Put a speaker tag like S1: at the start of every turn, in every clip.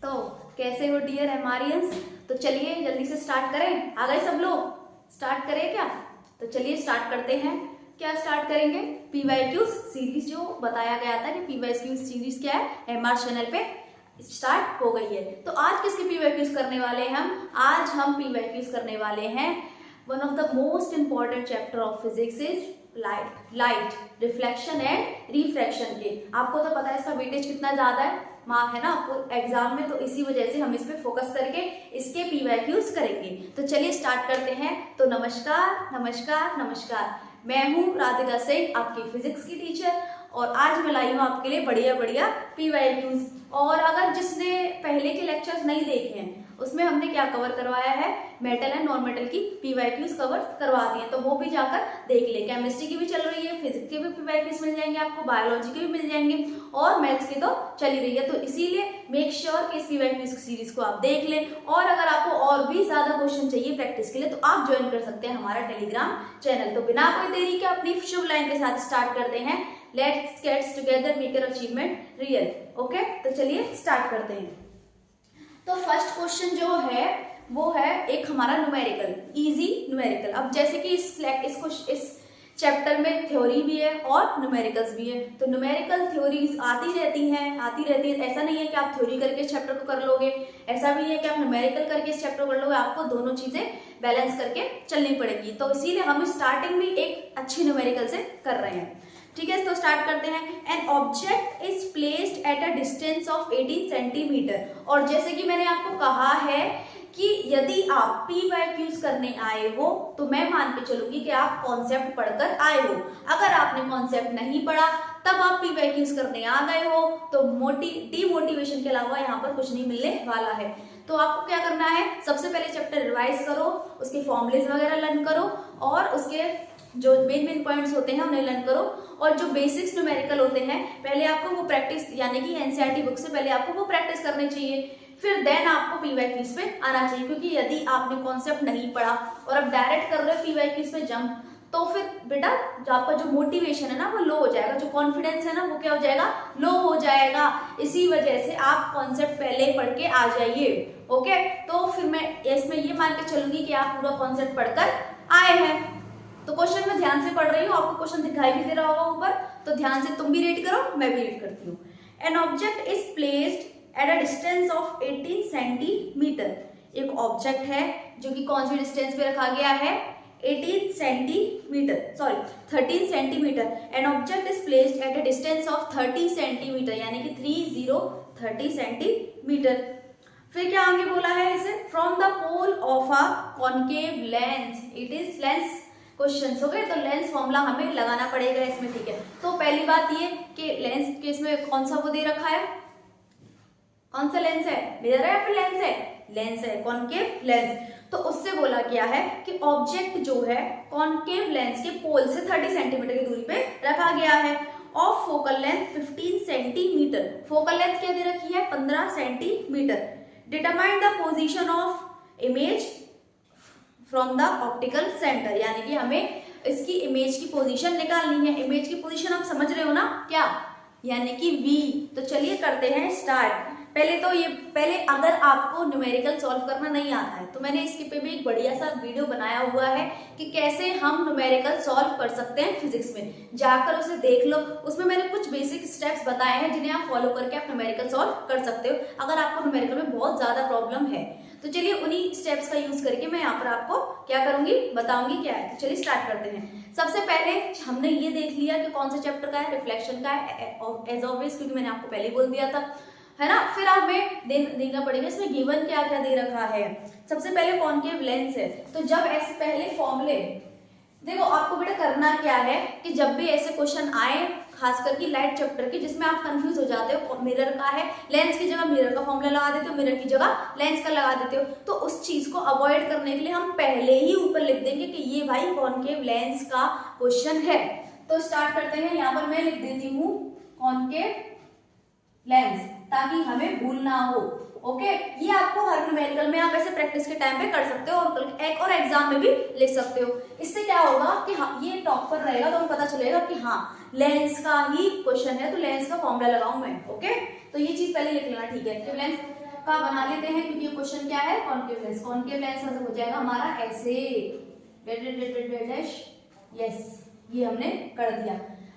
S1: तो कैसे हो डियर एमआरियंस। तो चलिए जल्दी से स्टार्ट करें। आ गए सब लोग? स्टार्ट करें क्या? तो चलिए स्टार्ट करते हैं। क्या स्टार्ट करेंगे? पीवाईक्यूज सीरीज जो बताया गया था कि पीवाईक्यूज सीरीज क्या है, एमआर चैनल पे स्टार्ट हो गई है। तो आज किसके पीवाईक्यूज करने वाले हैं हम? आज हम पीवाईक्यूज करने वाले हैं one of the most important chapter of physics is light reflection and refraction के। आपको तो पता है इसका वेटेज कितना ज्यादा है, मार्क है ना आपको एग्जाम में, तो इसी वजह से हम इस पे फोकस करके इसके पीवाईक्यूज करेंगे। तो चलिए स्टार्ट करते हैं। तो नमस्कार नमस्कार नमस्कार, मैं हूँ राधिका सिंह, आपकी फिजिक्स की टीचर, और आज मैं लाई हूँ आपके लिए बढ़िया बढ़िया पीवाईक्यूज। और अगर जिसने पहले के लेक्चर्स नहीं देखे हैं उसमें हमने क्या कवर करवाया है, मेटल एंड नॉन मेटल की पीवाईक्यूज कवर करवा दिए, तो वो भी जाकर देख ले। केमिस्ट्री की भी चल रही है, फिजिक्स के भी पीवाईक्यूज मिल जाएंगे आपको, बायोलॉजी के भी मिल जाएंगे, और मैथ्स की तो चल ही रही है। तो इसीलिए मेक श्योर कि इस पीवाईक्यूज सीरीज को आप देख लें। और अगर आपको और भी ज्यादा क्वेश्चन चाहिए प्रैक्टिस के लिए तो आप ज्वाइन कर सकते हैं हमारा टेलीग्राम चैनल। तो बिना कोई देरी के अपनी शुभ लाइन के साथ स्टार्ट करते हैं। Let's get together make your achievement real. Okay, तो चलिए स्टार्ट करते हैं। तो फर्स्ट क्वेश्चन जो है वो है एक हमारा न्यूमेरिकल, इजी न्यूमेरिकल। अब जैसे कि इस चैप्टर में थ्योरी भी है और न्यूमेरिकल्स भी है, तो न्यूमेरिकल थ्योरीज आती रहती हैं। ऐसा नहीं है कि आप थ्योरी करके इस चैप्टर को कर लोगे, ऐसा भी है कि आप न्यूमेरिकल करके इस चैप्टर को कर लोगे। आपको दोनों चीजें बैलेंस करके चलनी पड़ेगी। तो इसीलिए हम स्टार्टिंग में एक अच्छी न्यूमेरिकल से कर रहे हैं। ठीक है, तो स्टार्ट करते हैं। An object is placed at a distance of 18 centimetre. और जैसे कि मैंने आपको कहा है कि यदि आप पीवाईक्यूज करने आए हो तो मैं मान के चलूंगी कि आप कॉन्सेप्ट पढ़कर आए हो। अगर आपने कॉन्सेप्ट नहीं पढ़ा तब आप पीवाईक्यूज करने आ गए हो तो डीमोटिवेशन के अलावा यहाँ पर कुछ नहीं मिलने वाला है। तो आपको क्या करना है, सबसे पहले चैप्टर रिवाइज करो, उसके फॉर्मुलेज वगैरह लर्न करो, और उसके जो मेन पॉइंट्स होते हैं उन्हें लर्न करो, और जो बेसिक्स न्यूमेरिकल होते हैं पहले आपको वो प्रैक्टिस, यानी कि एनसीईआरटी बुक से पहले आपको वो प्रैक्टिस करनी चाहिए, फिर देन आपको पीवाईक्यूज पे आना चाहिए। क्योंकि यदि आपने कॉन्सेप्ट नहीं पढ़ा और अब डायरेक्ट कर रहे हो पीवाईक्यूज पे जंप, तो फिर बेटा आपका जो मोटिवेशन है ना वो लो हो जाएगा, जो कॉन्फिडेंस है ना वो क्या हो जाएगा, लो हो जाएगा। इसी वजह से आप कॉन्सेप्ट पहले पढ़ के आ जाइए। ओके, तो फिर मैं इसमें ये मान के चलूंगी कि आप पूरा कॉन्सेप्ट पढ़कर आए हैं। तो क्वेश्चन में ध्यान से पढ़ रही हूँ, आपको क्वेश्चन दिखाई भी दे रहा होगा ऊपर, तो ध्यान से तुम भी रीड करो, मैं भी रीड करती हूँ। An object is placed at a distance of 18 centimetre. एक ऑब्जेक्ट है जो कि कौन सी डिस्टेंस पे रखा गया है, 13 centimetre. An object is placed at a distance of 30 centimetre, यानी कि 30 सेंटीमीटर। फिर क्या आगे बोला है इसे, from the pole of a concave lens, it is lens question हो गए। तो लेंस फॉर्मूला हमें लगाना पड़ेगा इसमें। ठीक है, तो पहली बात ये कि लेंस के इसमें कौन सा वो दे रखा है, कौन सा लेंस है, मिरर है या फिर लेंस है, लेंस है, कॉन्केव लेंस। तो उससे बोला गया है कि ऑब्जेक्ट जो है कॉन्केव लेंस के पोल से 30 सेंटीमीटर की दूरी पे रखा गया है, of focal length 15 centimetre. Focal length क्या दे रखी है, 15 centimetre. Determine the position of image from the optical centre, यानी कि हमें इसकी इमेज की पोजीशन निकालनी है। इमेज की पोजीशन आप समझ रहे हो ना क्या, यानी कि V। तो चलिए करते हैं स्टार्ट। पहले अगर आपको न्यूमेरिकल सॉल्व करना नहीं आता है तो मैंने इसके पे भी एक बढ़िया सा वीडियो बनाया हुआ है कि कैसे हम न्यूमेरिकल सॉल्व कर सकते हैं फिजिक्स में, जाकर उसे देख लो। उसमें मैंने कुछ बेसिक स्टेप्स बताए हैं जिन्हें आप फॉलो करके आप न्यूमेरिकल सॉल्व कर सकते हो अगर आपको न्यूमेरिकल में बहुत ज्यादा प्रॉब्लम है। तो चलिए उन्हीं स्टेप्स का यूज करके मैं यहाँ पर आपको क्या करूंगी, बताऊंगी क्या है। तो चलिए स्टार्ट करते हैं। सबसे पहले हमने ये देख लिया कि कौन सा चैप्टर का है, रिफ्लेक्शन का है एज ऑलवेज, क्योंकि मैंने आपको पहले बोल दिया था, है ना। फिर हमें देखना पड़ेगा इसमें गिवन क्या क्या दे रखा है। सबसे पहले कॉन्केव लेंस है, तो जब ऐसे पहले फॉर्मूले देखो, आपको बेटा करना क्या है कि जब भी ऐसे क्वेश्चन आए, खास करके लाइट चैप्टर के जिसमें आप कंफ्यूज हो जाते हो, मिरर का है, लेंस की जगह मिरर का फॉर्मूला लगा देते हो, मिरर की जगह लेंस का लगा देते हो, तो उस चीज को अवॉइड करने के लिए हम पहले ही ऊपर लिख देंगे कि ये भाई कॉन्केव लेंस का क्वेश्चन है। तो स्टार्ट करते हैं। यहाँ पर मैं लिख देती हूँ कॉन्केव लेंस, ताकि हमें भूल ना हो। ओके, ये आपको हर न्यूमेरिकल में आप ऐसे प्रैक्टिस के टाइम पे कर सकते हो, और एक और एग्जाम में भी लिख सकते हो। इससे क्या होगा कि हाँ, ये टॉप पर रहेगा तो हमें पता चलेगा कि हाँ लेंस का ही क्वेश्चन है, तो लेंस का फॉर्मूला लगाऊं मैं। ओके, तो ये चीज पहले लिख लेना, ठीक है। तो लेंस का बना लेते हैं क्योंकि क्वेश्चन क्या है, कॉन्केव लेंस। कॉन्केव लेंस हो जाएगा हमारा ऐसे, यस, ये हमने कर दिया।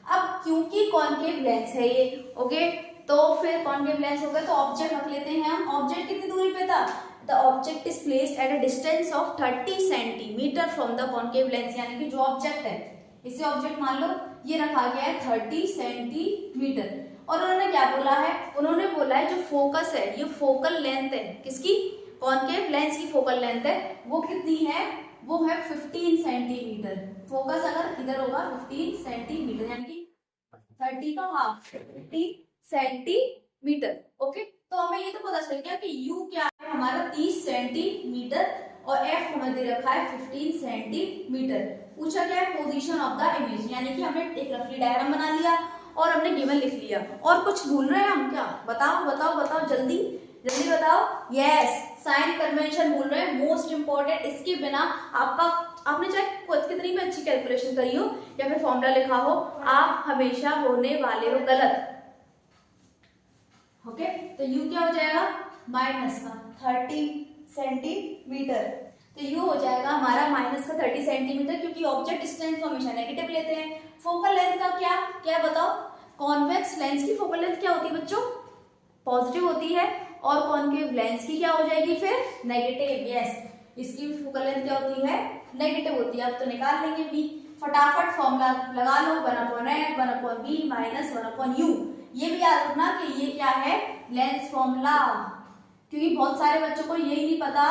S1: अब क्योंकि कॉन्केव लेंस है ये, ओके, तो फिर कॉन्केव लेंस हो गया तो ऑब्जेक्ट रख लेते हैं हम। ऑब्जेक्ट कितनी दूरी पे था, the object is placed at a distance of 30 centimetre from the concave lens, यानी कि जो ऑब्जेक्ट है, इसे ऑब्जेक्ट मान लो, ये रखा गया है 30 सेंटीमीटर। और उन्होंने क्या बोला है, उन्होंने बोला है जो फोकस है, ये फोकल लेंथ है किसकी, कॉन्केव लेंस की फोकल लेंथ है, वो कितनी है, वो है 15 सेंटीमीटर। फोकस अगर इधर होगा 15 सेंटीमीटर, यानी कि 30 का हाफ, 30 सेंटीमीटर, ओके। तो हमें ये तो पता चल गया कि u क्या है हमारा 30 सेंटीमीटर और f हमें दे रखा है 15 सेंटीमीटर। पूछा क्या है, पोजीशन ऑफ द इमेज, यानी कि हमने एक रफली डायग्राम बना लिया और हमने गिवन लिख लिया। और कुछ भूल रहे हैं हम क्या, बताओ बताओ बताओ, जल्दी जल्दी बताओ। यस, साइन कन्वेंशन भूल रहे हैं, मोस्ट इंपॉर्टेंट। इसके बिना आपने चाहे कितनी भी अच्छी कैलकुलेशन करी हो या फिर फॉर्मूला लिखा हो, आप हमेशा होने वाले हो गलत, ओके। तो u क्या हो जाएगा, माइनस का 30 सेंटीमीटर। तो u हो जाएगा हमारा माइनस का 30 सेंटीमीटर, क्योंकि ऑब्जेक्ट डिस्टेंस को हमेशा नेगेटिव लेते हैं। फोकल लेंथ का क्या क्या बताओ, कॉन्वेक्स लेंस की फोकल लेंथ क्या होती है बच्चों, पॉजिटिव होती है, और कॉन्केव लेंस की क्या हो जाएगी फिर, नेगेटिव। यस, इसकी फोकल लेंथ क्या होती है, नेगेटिव होती है। अब तो निकाल लेंगे v, फटाफट फॉर्मूला लगा लो, 1/n 1/v माइनस 1/u। ये भी याद रखना कि ये क्या है, लेंस फॉर्मूला, क्योंकि बहुत सारे बच्चों को यही नहीं पता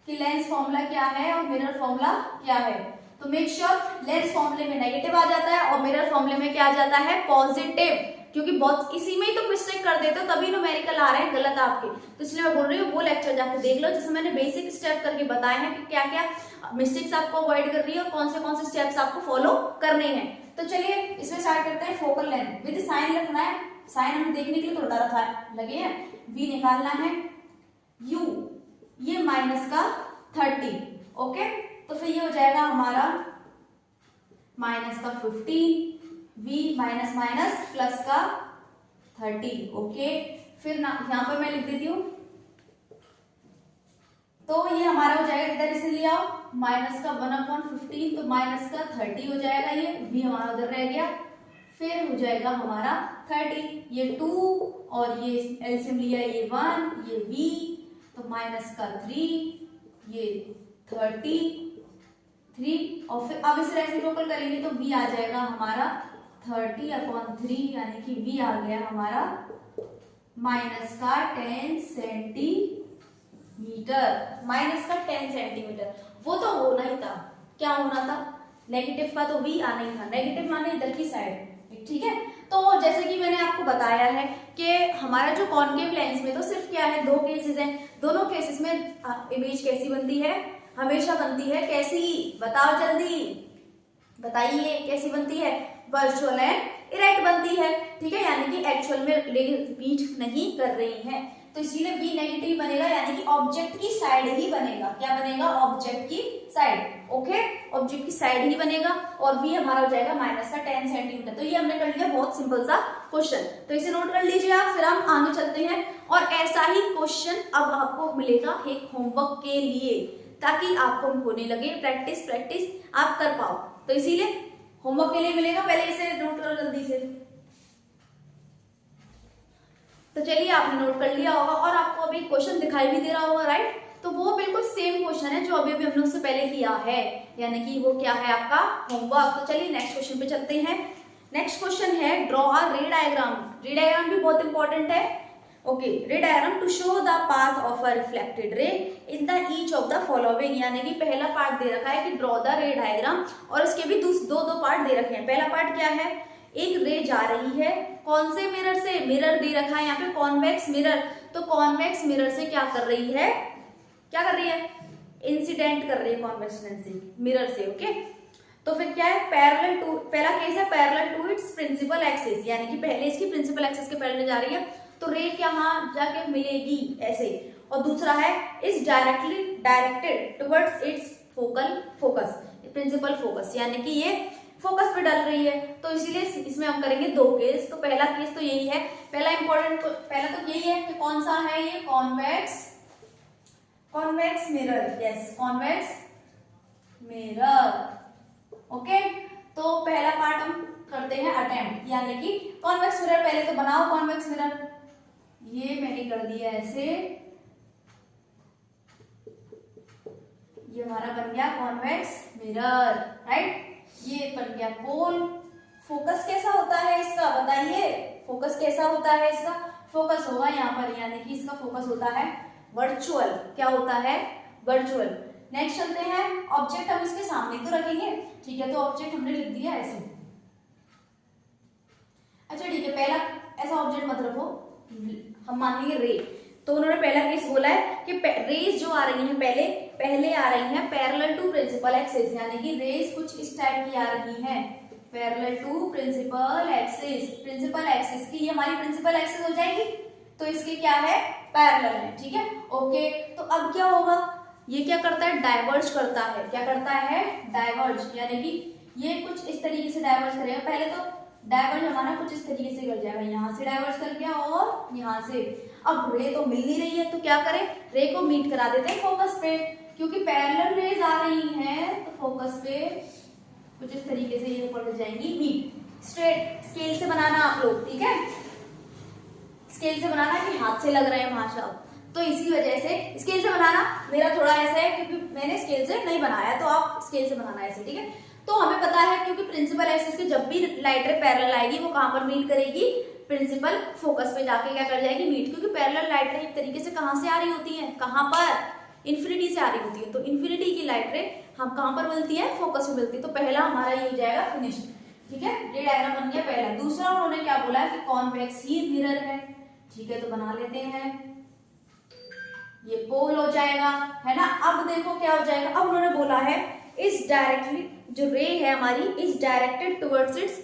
S1: कि लेंस फॉर्मूला क्या है और मिरर फॉर्मूला क्या है। तो मेक श्योर लेंस फॉर्मूले में नेगेटिव आ जाता है और मिरर फॉर्मूले में क्या आ जाता है, पॉजिटिव, क्योंकि बहुत इसी में ही तो मिस्टेक कर देते हो, तभी न्यूमेरिकल आ रहे हैं गलत आपके। तो इसलिए मैं बोल रही हूँ वो लेक्चर जाके देख लो, जिसमें मैंने बेसिक स्टेप करके बताए हैं कि क्या क्या मिस्टेक्स आपको अवॉइड कर रही है और कौन से स्टेप्स आपको फॉलो करने हैं। तो चलिए इसमें स्टार्ट करते हैं। फोकल लेंथ विद साइन रखना है, साइन हमें देखने के लिए थोड़ा रखा है, लगे हैं। v निकालना है, u ये माइनस का 30, ओके। तो फिर ये हो जाएगा हमारा माइनस का 15, v माइनस माइनस प्लस का 30, ओके। फिर ना यहाँ पर मैं लिख देती हूँ, तो ये हमारा हो जाएगा, इधर इसे ले आओ, माइनस का 1/15, तो माइनस का 30 हो जाएगा, ये v हमारा उधर रह गया। फिर हो जाएगा हमारा 30, ये 2 और ये एलसीएम लिया, ये 1, ये v, तो माइनस का 3, ये 33, और फिर अब इसे रेसिप्रोकल करेंगे तो v आ जाएगा हमारा 30/3, यानी कि v आ गया हमारा माइनस का 10 सेंटीमीटर, माइनस का 10 सेंटीमीटर। वो तो होना ही था, क्या होना था, नेगेटिव का तो v आना ही था, नेगेटिव माने इधर की साइड, ठीक है। तो जैसे कि मैंने आपको बताया है कि हमारा जो कॉन्केव लेंस में तो सिर्फ क्या है, दो केसेस हैं, दोनों केसेस में इमेज कैसी बनती है, हमेशा बनती है कैसी, बताओ जल्दी बताइए, कैसी बनती है, वर्चुअल एंड इरेक्ट बनती है, ठीक है, यानी कि एक्चुअल में रिपीट नहीं कर रही है। तो इसीलिए v नेगेटिव बनेगा, यानी कि ऑब्जेक्ट की साइड ही बनेगा, क्या बनेगा, ऑब्जेक्ट की साइड, ओके, ऑब्जेक्ट की साइड ही बनेगा। और v हमारा हो जाएगा माइनस का 10 सेंटीमीटर। तो ये हमने कर लिया, बहुत सिंपल सा क्वेश्चन, तो इसे नोट कर लीजिए आप। फिर हम आगे चलते हैं, और ऐसा ही क्वेश्चन अब आपको मिलेगा एक होमवर्क के लिए, ताकि आपको होने लगे प्रैक्टिस प्रैक्टिस आप कर पाओ। तो इसीलिए होमवर्क के लिए मिलेगा, पहले इसे नोट करो जल्दी से। तो चलिए आपने नोट कर लिया होगा और आपको अभी क्वेश्चन दिखाई भी दे रहा होगा, राइट। तो वो बिल्कुल सेम क्वेश्चन है जो अभी अभी हमने उससे पहले किया है, यानी कि वो क्या है आपका होमवर्क। तो चलिए नेक्स्ट क्वेश्चन पे चलते हैं। नेक्स्ट क्वेश्चन है ड्रॉ अ रे डायग्राम। रे डायग्राम भी बहुत इंपॉर्टेंट है, okay. Ray diagram to show the path of a reflected ray in the each of the following, यानी कि पहला पार्ट दे रखा है कि ड्रॉ द रे डायग्राम, और इसके भी दो पार्ट दे रखे हैं। पहला पार्ट क्या है, एक रे जा रही है, कौन से मिरर से, मिरर दे रखा है यहाँ पे कॉन्वेक्स मिरर, तो कॉन्वेक्स मिरर से क्या कर रही है, क्या कर रही है, इंसिडेंट कर रही है कॉन्वेक्स लेंस से, मिरर से, ओके। तो फिर क्या है, पैरेलल टू, पहला केस है parallel to its principal axis, यानी कि पहले इसकी प्रिंसिपल एक्सिस के पैरेलल जा रही है, तो रे यहाँ जाके मिलेगी ऐसे। और दूसरा है is directed towards its focal focus, principal focus, यानी कि ये फोकस पे डल रही है, तो इसीलिए इसमें हम करेंगे 2 केस। तो पहला केस तो यही है, पहला तो यही है कि कौन सा है ये, convex mirror. Yes, convex mirror. Okay, तो पहला पार्ट हम करते हैं अटेम्प्ट, यानी कि कॉन्वेक्स मिरर। पहले तो बनाओ कॉन्वेक्स मिरर। ये मैंने कर दिया ऐसे, ये हमारा बन गया कॉन्वेक्स मिरर, राइट। ये बन गया पोल। फोकस कैसा होता है इसका बताइए, फोकस कैसा होता है इसका? फोकस होगा यहाँ पर, यानी कि इसका फोकस होता है वर्चुअल। क्या होता है? वर्चुअल। नेक्स्ट चलते हैं, ऑब्जेक्ट हम इसके सामने तो रखेंगे, ठीक है। तो ऑब्जेक्ट हमने लिख दिया ऐसे। अच्छा ठीक है, पहला ऐसा ऑब्जेक्ट मत रखो, हम मान लेंगे रे। तो उन्होंने पहला केस बोला है कि रेज जो आ रही हैं पहले आ रही हैं पैरेलल टू प्रिंसिपल एक्सिस, यानी कि रेज कुछ इस टाइप की आ रही हैं parallel to principal axis. Principal axis की ये हमारी प्रिंसिपल एक्सिस हो जाएगी, तो इसके क्या है? पैरेलल है, ठीक है। ओके, तो अब क्या होगा? ये क्या करता है? डाइवर्ज करता है। क्या करता है? डाइवर्ज, यानी कि ये कुछ इस तरीके से डाइवर्ज करेगा। पहले तो डाइवर्ज हमारा कुछ इस तरीके से कर जाएगा, यहाँ से डाइवर्ज कर गया और यहाँ से। अब रे तो मिल नहीं रही है, तो क्या करें? रे को मीट करा देते हैं फोकस पे, क्योंकि पैरेलल रेज आ रही हैं, तो फोकस पे कुछ इस तरीके से ये पड़ जाएंगी मीट। स्ट्रेट स्केल से बनाना आप लोग, ठीक है। स्केल से बनाना कि हाथ से लग रहे हैं भाषा, तो इसी वजह से स्केल से बनाना। मेरा थोड़ा ऐसा है क्योंकि मैंने स्केल से नहीं बनाया, तो आप स्केल से बनाना ऐसे, ठीक है। तो हमें पता है क्योंकि प्रिंसिपल एक्सिस के जब भी लाइट रे पैरेलल आएगी वो कहां पर मीट करेगी? प्रिंसिपल फोकस पे जाके क्या कर जाएगी? मीट। क्योंकि पैरेलल लाइट रे एक तरीके से कहां से आ रही होती है? कहां पर? इन्फिनिटी से आ रही होती है। तो इन्फिनिटी की लाइट रे हम कहां पर मिलती है? फोकस में मिलती है। तो पहला हमारा ये हो जाएगा फिनिश, ठीक है। ये डायग्राम बन गया पहला। दूसरा उन्होंने क्या बोला कि कॉन्वेक्स ही मिरर है, ठीक है। तो बना लेते हैं, ये पोल हो जाएगा, है ना। अब देखो क्या हो जाएगा। अब उन्होंने बोला है इस डायरेक्टली जो रे है हमारी is directed towards it's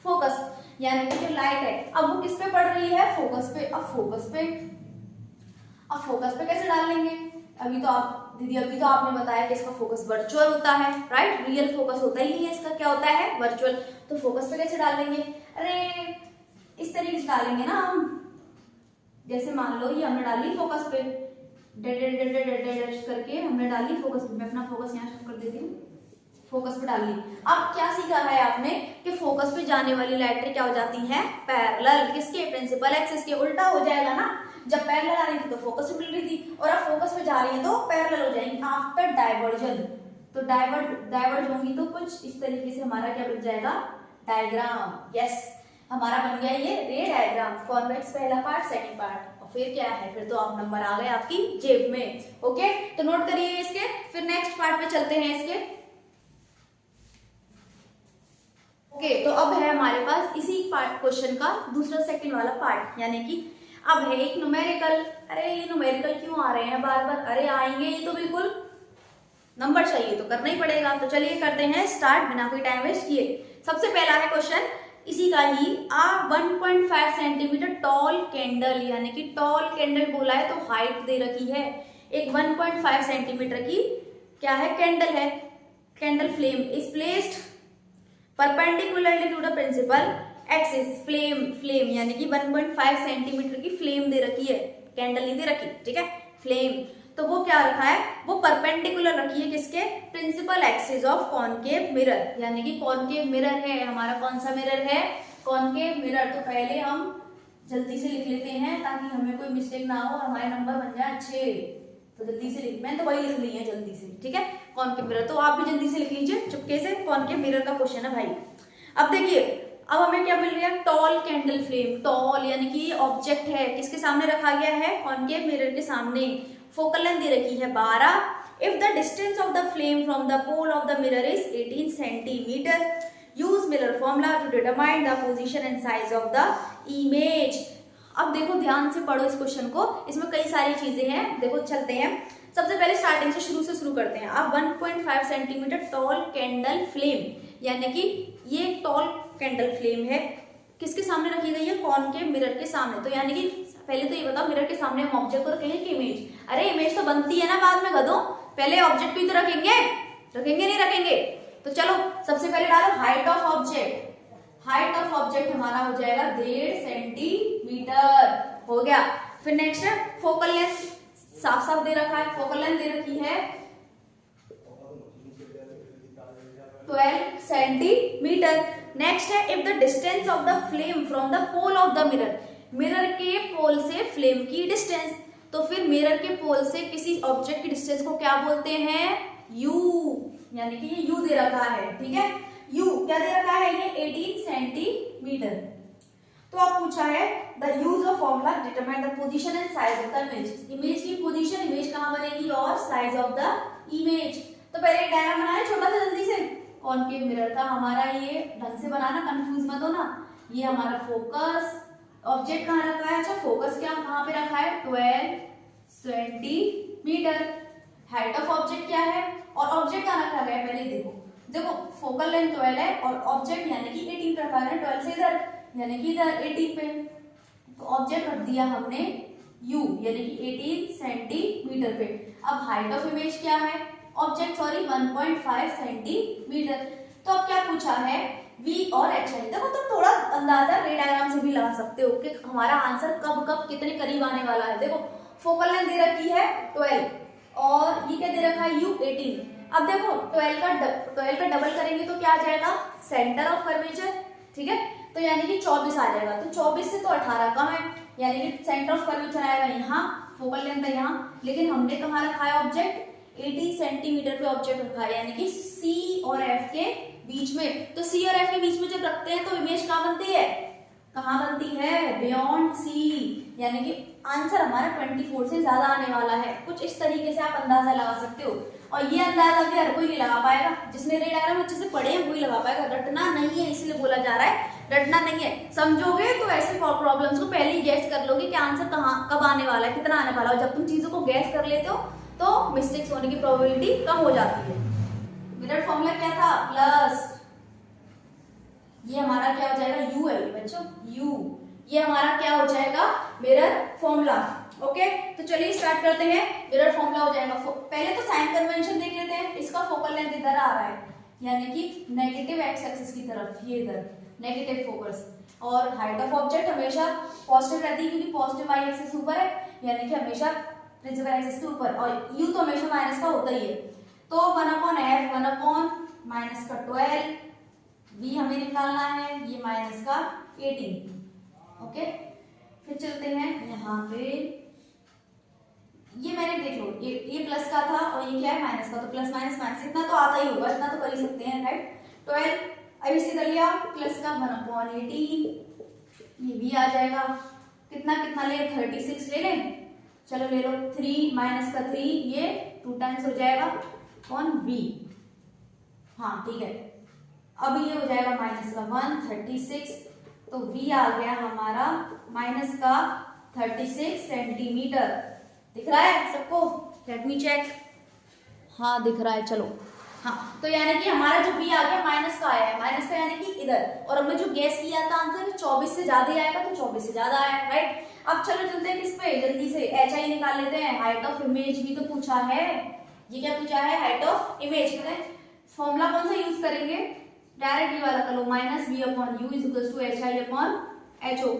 S1: focus, यानी कि जो लाइट है अब वो किस पे पड़ रही है? फोकस पे। अब फोकस पे कैसे डाल लेंगे? अभी तो आपने बताया कि इसका फोकस वर्चुअल होता है, राइट। रियल फोकस होता ही नहीं है इसका, क्या होता है? वर्चुअल। तो फोकस पे कैसे डाल लेंगे? अरे इस तरीके से डालेंगे ना हम, जैसे मान लो ये हमने डाली फोकस पे, करके हमने डाली फोकस पे। मैं अपना फोकस यहाँ शिफ्ट कर देती हूँ, फोकस पे डाल ली। अब क्या सीखा है आपने कि फोकस पे जाने वाली लाइटें क्या हो जाती हैं? पैरेलल। किसके? प्रिंसिपल एक्सिस के। उल्टा हो जाएगा ना, जब पैरेलल आ रही थी तो फोकस पे मिल रही थी, और अब फोकस पे जा रही है तो पैरेलल हो जाएंगी आफ्टर डाइवर्जन। तो डाइवर्ज होंगी तो कुछ इस तरीके से हमारा क्या बन जाएगा? डायग्राम। यस, हमारा बन गया ये रे डायग्राम। कॉन्वेक्स पहला पार्ट, सेकंड पार्ट, और फिर क्या है? फिर तो आप नंबर आ गए आपकी जेब में। ओके, तो नोट करिए इसके। फिर नेक्स्ट पार्ट पे चलते हैं इसके। ओके, तो अब है हमारे पास इसी पार्ट क्वेश्चन का दूसरा सेकंड वाला पार्ट, यानी कि अब है एक न्यूमेरिकल। अरे ये न्यूमेरिकल क्यों आ रहे हैं बार बार? अरे आएंगे, ये तो बिल्कुल नंबर चाहिए तो करना ही पड़ेगा। तो चलिए करते हैं स्टार्ट बिना कोई टाइम वेस्ट किए। सबसे पहला है क्वेश्चन इसी का ही, आ 1.5 सेंटीमीटर टॉल कैंडल, यानी कि टॉल कैंडल बोला है तो हाइट दे रखी है। एक 1.5 सेंटीमीटर की क्या है? कैंडल है। Candle flame is placed perpendicularly to the principal axis. Flame यानी कि 1.5 सेंटीमीटर की फ्लेम दे रखी है, कैंडल नहीं दे रखी, ठीक है। फ्लेम तो वो क्या रखा है? वो परपेंडिकुलर रखी है किसके? Principal axis of concave mirror, यानी कि कॉनकेव मिरर है हमारा। कौन सा मिरर है? Concave mirror. तो पहले हम जल्दी से लिख लेते हैं ताकि हमें कोई मिस्टेक ना हो और हमारे नंबर बन जाए अच्छे। तो जल्दी से लिख, मैंने तो वही लिख ली है जल्दी से, ठीक है। कॉनकेव मिरर, तो आप भी जल्दी से लिख लीजिए चुपके से। कॉनकेव मिरर का क्वेश्चन है भाई। अब देखिए, अब हमें क्या मिल रहा है? Toll candle flame. टॉल यानी कि ऑब्जेक्ट है, किसके सामने रखा गया है? कॉनकेव मिरर के सामने। फोकल लेंथ दे रखी है 12। If the distance of the flame from the pole of the mirror is 18 centimetre, use mirror formula to determine the position and size of the image. अब देखो ध्यान से पढ़ो इस क्वेश्चन को, इसमें कई सारी चीजें हैं। देखो चलते हैं, सबसे पहले स्टार्टिंग से शुरू करते हैं। अब 1.5 सेंटीमीटर टॉल कैंडल फ्लेम, यानी कि ये टॉल कैंडल फ्लेम है, किसके सामने रखी गई है? कॉनकेव मिरर के सामने। तो यानी कि पहले तो ये बताओ, मिरर के सामने हम ऑब्जेक्ट को रखेंगे कि इमेज? अरे इमेज तो बनती है ना बाद में गधों, पहले ऑब्जेक्ट को ही तो रखेंगे, नहीं रखेंगे? तो चलो सबसे पहले डालो height of object. Height of object हमारा हो जाएगा 1.5 सेंटीमीटर, हो गया। फिर नेक्स्ट है फोकल लेंथ, साफ साफ दे रखा है, फोकल लेंथ दे रखी है 12 सेंटीमीटर। नेक्स्ट है if the distance of the flame from the pole of the mirror, mirror के पोल से फ्लेम की डिस्टेंस, तो फिर मिरर के पोल से किसी ऑब्जेक्ट की डिस्टेंस को क्या बोलते हैं, यू, यानी कि ये यू दे रखा है, ठीक है। यू क्या दे रखा है, ये 18 सेंटीमीटर। तो अब पूछा है the use of formula determine the position and size of the image, image की पोजीशन, इमेज कहां बनेगी, और साइज ऑफ द इमेज। तो पहले एक डायग्राम बनाया छोटा सा जल्दी से, कॉनकेव मिरर था हमारा, ये ढंग से बनाना, कंफ्यूज मत होना। ये हमारा फोकस ऑब्जेक्ट कहाँ रखा है, अच्छा फोकस क्या कहाँ पे रखा है, 12 सेंटीमीटर। हाइट ऑफ ऑब्जेक्ट क्या है, और ऑब्जेक्ट कहाँ रखा गया है, पहले देखो, देखो फोकल लेंथ 12 है और ऑब्जेक्ट यानी कि 18 पे रखा है, 12 से इधर यानी कि इधर 18 पे, तो ऑब्जेक्ट रख दिया हमने u यानी कि 18 सेंटीमीटर पे। अब हाइट ऑफ इमेज क्या है, ऑब्जेक्ट सॉरी 1.5 सेंटीमीटर। तो अब क्या पूछा है, v और h है। देखो तुम थोड़ा अंदाजा रे डायग्राम से भी लगा सकते हो कि हमारा आंसर कब कब कितने करीब आने वाला है। देखो फोकल लेंथ दे रखी है 12 और ये क्या दे रखा है, u 18। अब देखो 12 का डबल करेंगे तो क्या आ जाएगा, सेंटर ऑफ कर्वेचर, ठीक है, तो यानी कि 24 आ जाएगा। तो 24 से तो 18 कम है, यानी कि सेंटर ऑफ कर्वेचर आएगा यहाँ, फोकल लेंथ है यहाँ, लेकिन हमने कहाँ रखा है ऑब्जेक्ट, 18 सेंटीमीटर पे ऑब्जेक्ट रखा है, यानी कि C और F के बीच में। तो C और F के बीच में जब रखते हैं तो इमेज कहाँ बनती है, कहाँ बनती है, बियॉन्ड C, यानी कि आंसर हमारा 24 से ज्यादा आने वाला है। कुछ इस तरीके से आप अंदाजा लगा सकते हो, और ये अंदाजा भी हर कोई नहीं लगा पाएगा, जिसने रे डायग्राम अच्छे से पढ़े हैं वही लगा पाएगा। रटना नहीं है, इसलिए बोला जा रहा है, रटना नहीं है। समझोगे तो ऐसे प्रॉब्लम्स को पहले ही गैस कर लोगे कि आंसर कहाँ कब आने वाला है, कितना आने वाला है। जब तुम चीजों को गैस कर लेते हो तो मिस्टेक्स होने की प्रोबेबिलिटी कम हो जाती है। मिरर फॉर्मूला क्या था, प्लस ये हमारा क्या हो जाएगा, u है बच्चों, u, ये हमारा क्या हो जाएगा, मिरर फॉर्मूला। ओके, तो चलिए स्टार्ट करते हैं। मिरर फॉर्मूला हो जाएगा, पहले तो साइन कन्वेंशन देख लेते हैं। इसका फोकल लेंथ इधर आ रहा है, यानी कि नेगेटिव एक्स एक्सिस की तरफ, ये इधर नेगेटिव फोकस, और हाइट ऑफ ऑब्जेक्ट हमेशा पॉजिटिव रहती है क्योंकि पॉजिटिव वाई एक्सिस ऊपर है, यानी कि हमेशा प्रिंसिपल एक्सिस के ऊपर, और u तो हमेशा माइनस का होता ही है। तो 1/f 1/- का 12, v हमें निकालना है, ये माइनस का 18। ओके, फिर चलते हैं यहाँ पे, ये मैंने देख लो, ये प्लस का था और ये क्या है, माइनस का, तो प्लस माइनस माइनस, इतना तो आता ही होगा, इतना तो कर ही सकते हैं, राइट। 12 अब इसे कर लिया, प्लस का 1/18, ये v आ जाएगा, कितना कितना ले, 36 ले लें, चलो ले लो, 3 माइनस का 3, ये 2 टाइम्स हो जाएगा कौन, v, हाँ ठीक है। अब ये हो जाएगा माइनस का 136, तो v आ गया हमारा माइनस का 36 सेंटीमीटर। दिख रहा है सबको, लेट मी चेक, हाँ दिख रहा है, चलो हाँ। तो यानी कि हमारा जो v आ गया माइनस का आया है, माइनस का यानी कि इधर, और हमने जो गैस किया था आंसर 24 से ज्यादा आएगा, तो 24 से ज्यादा आया, राइट। अब चलो चलते हैं किस पे, जल्दी से HI निकाल लेते हैं। हाइट ऑफ इमेज भी तो पूछा है, ये क्या पूछा है, हाइट ऑफ इमेज। फॉर्मूला कौन सा यूज करेंगे, डायरेक्ट ये वाला कर लो, minus v upon u is equal to HI upon HO।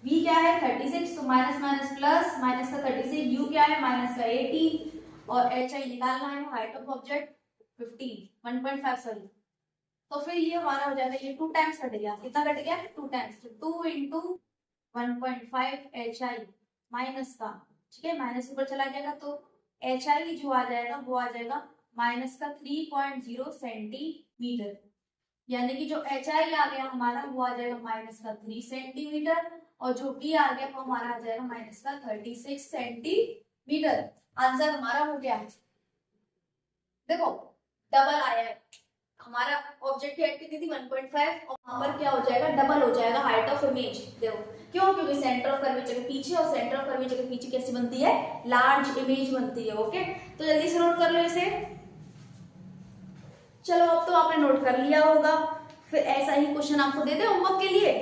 S1: v क्या है 36, तो माइनस माइनस प्लस, माइनस का 36, u क्या है माइनस का 18, और HI निकालना है, हाइट ऑफ ऑब्जेक्ट 1.5 सॉरी। तो फिर ये हमारा हो जाएगा, ये 2 टाइम्स कट गया, कितना कट गया, 2 टाइम्स, तो 2 × 1.5 HI माइनस का, ठीक है, माइनस ऊपर चला जाएगा, तो HI जो आ जाएगा वो आ जाएगा माइनस का 3.0 सेंटीमीटर, यानी कि जो HI आ गया हमारा वो आ जाएगा माइनस का 3 सेंटीमीटर, और जो V आ गया वो हमारा आ जाएगा माइनस का 36 सेंटीमीटर। आंसर हमारा हो गया, देखो डबल आया है, हमारा ऑब्जेक्ट की हाइट कितनी थी 1.5, और वहां पर क्या हो जाएगा, डबल हो जाएगा हाइट ऑफ इमेज। देखो क्यों, क्योंकि सेंटर ऑफ कर्वेचर के पीछे, और सेंटर ऑफ कर्वेचर के पीछे कैसी बनती है, लार्ज इमेज बनती है। ओके, तो जल्दी से नोट कर लो इसे। चलो अब तो आपने नोट कर लिया होगा, फिर ऐसा ही क्वेश्चन आपको दे दे होमवर्क के लिए,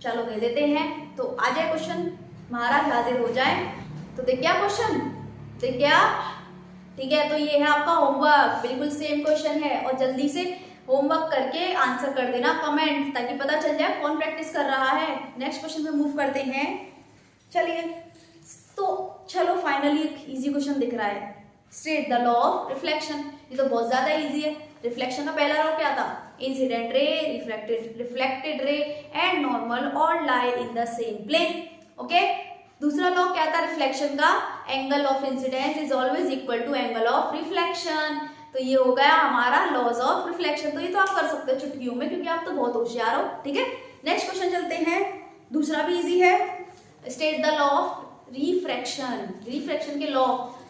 S1: चलो दे देते हैं। तो आ जाए क्वेश्चन, महाराज हाजिर हो जाए। तो देख क्या क्वेश्चन, देख क्या, ठीक है, तो ये है आपका होमवर्क, बिल्कुल सेम क्वेश्चन है, और जल्दी से होमवर्क करके आंसर कर देना कमेंट, ताकि पता चल जाए कौन प्रैक्टिस कर रहा है। नेक्स्ट क्वेश्चन पे मूव करते हैं। चलिए तो चलो फाइनली एक इजी क्वेश्चन दिख रहा है। State the law of reflection. ये तो बहुत ज्यादा इजी है। रिफ्लेक्शन का पहला लॉ क्या था? Incident ray, reflected ray and normal all lie in the same plane. Okay, दूसरा लॉ क्या था रिफ्लेक्शन का? Angle of incidence is always equal to angle of reflection. तो ये हो गया हमारा लॉज ऑफ रिफ्लेक्शन। तो ये तो आप कर सकते हो चुटकियों में, क्योंकि आप तो बहुत होशियार हो। ठीक है, नेक्स्ट क्वेश्चन चलते हैं। दूसरा भी इजी है। State the law of refraction. Refraction के लॉ,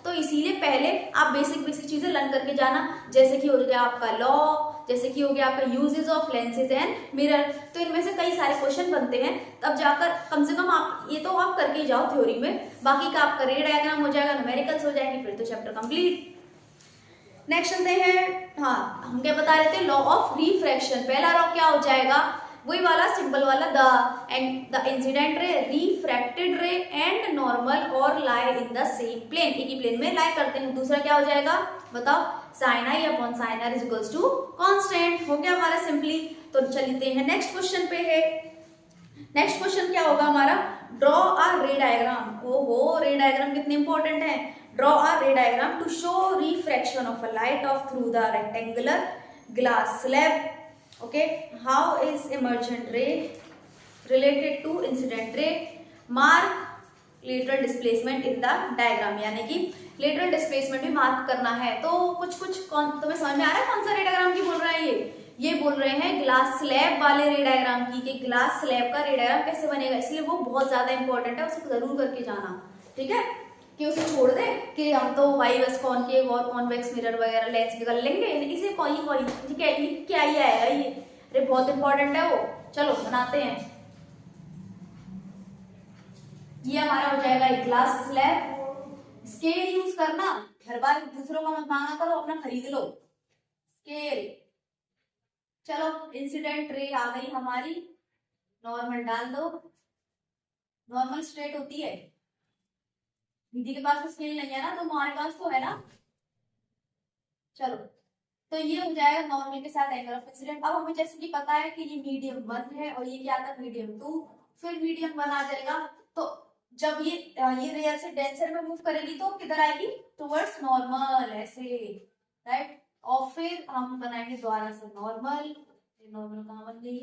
S1: तो इसीलिए पहले आप बेसिक चीजें लर्न करके जाना, जैसे कि हो गया आपका लॉ, जैसे कि हो गया आपका uses of lenses and mirror. तो इनमें से कई सारे क्वेश्चन बनते हैं, तब जाकर कम से कम आप ये तो आप करके ही जाओ थ्योरी में। बाकी का आपका रे डायग्राम हो जाएगा, न्यूमेरिकल्स हो जाएंगे, फिर तो चैप्टर कंप्लीट। नेक्स्ट चलते हैं। हाँ, हम क्या बता रहे थे? Law of refraction. पहला लॉ क्या हो जाएगा? वही वाला सिंपल वाला, द इंसिडेंट रे, रिफ्रैक्टेड रे एंड नॉर्मल और लाई इन द सेम प्लेन। एक ही प्लेन में लाई करते हैं। दूसरा क्या हो जाएगा बताओ? Sine i upon sine r is equals to constant. हो गया हमारा सिंपली। तो चलते हैं नेक्स्ट क्वेश्चन पे है। नेक्स्ट क्वेश्चन क्या होगा हमारा? Draw a ray diagram. ओहो, रे डायग्राम कितने इंपॉर्टेंट है। Draw a ray diagram to show refraction of a light of through the rectangular glass slab. Okay, how is emergent ray related to incident ray? Mark lateral displacement in the diagram। यानी कि lateral displacement भी mark करना है। तो कुछ तुम्हें समझ में आ रहा है कौन सा रे डायग्राम की बोल रहा है? ये बोल रहे हैं ग्लास स्लैब वाले रे डायग्राम की, कि ग्लास स्लैब का रे डायग्राम कैसे बनेगा। इसलिए वो बहुत ज्यादा इंपॉर्टेंट है, उसे जरूर करके जाना। ठीक है, कि उसे छोड़ दे कि हम तो वाई बस कॉनकेव और कॉन्वेक्स मिरर वगैरह लेंस निकल लेंगे, इसे कोई क्या ही आएगा ये। अरे बहुत इंपॉर्टेंट है वो। चलो बनाते हैं। ये हमारा हो जाएगा एक ग्लास स्लैब। स्केल यूज करना, हर बार दूसरों का मत मांगा करो, अपना खरीद लो स्केल। चलो इंसिडेंट रे आ गई हमारी, नॉर्मल डाल दो। नॉर्मल स्ट्रेट होती है, दीदी के पास तो स्केल नहीं है ना, तो तुम्हारे पास तो है ना। चलो तो ये हो जाएगा नॉर्मल के साथ एंगल ऑफ इंसिडेंट। अब हमें जैसे कि पता है कि ये मीडियम 1 है और ये क्या था? मीडियम 2, फिर मीडियम 1 आ जाएगा। तो जब ये रेयर से डेंसर में मूव करेगी तो किधर आएगी? टुवर्ड्स नॉर्मल, ऐसे, राइट। और फिर हम बनाएंगे दोबारा से नॉर्मल। नॉर्मल कहाँ बन गई?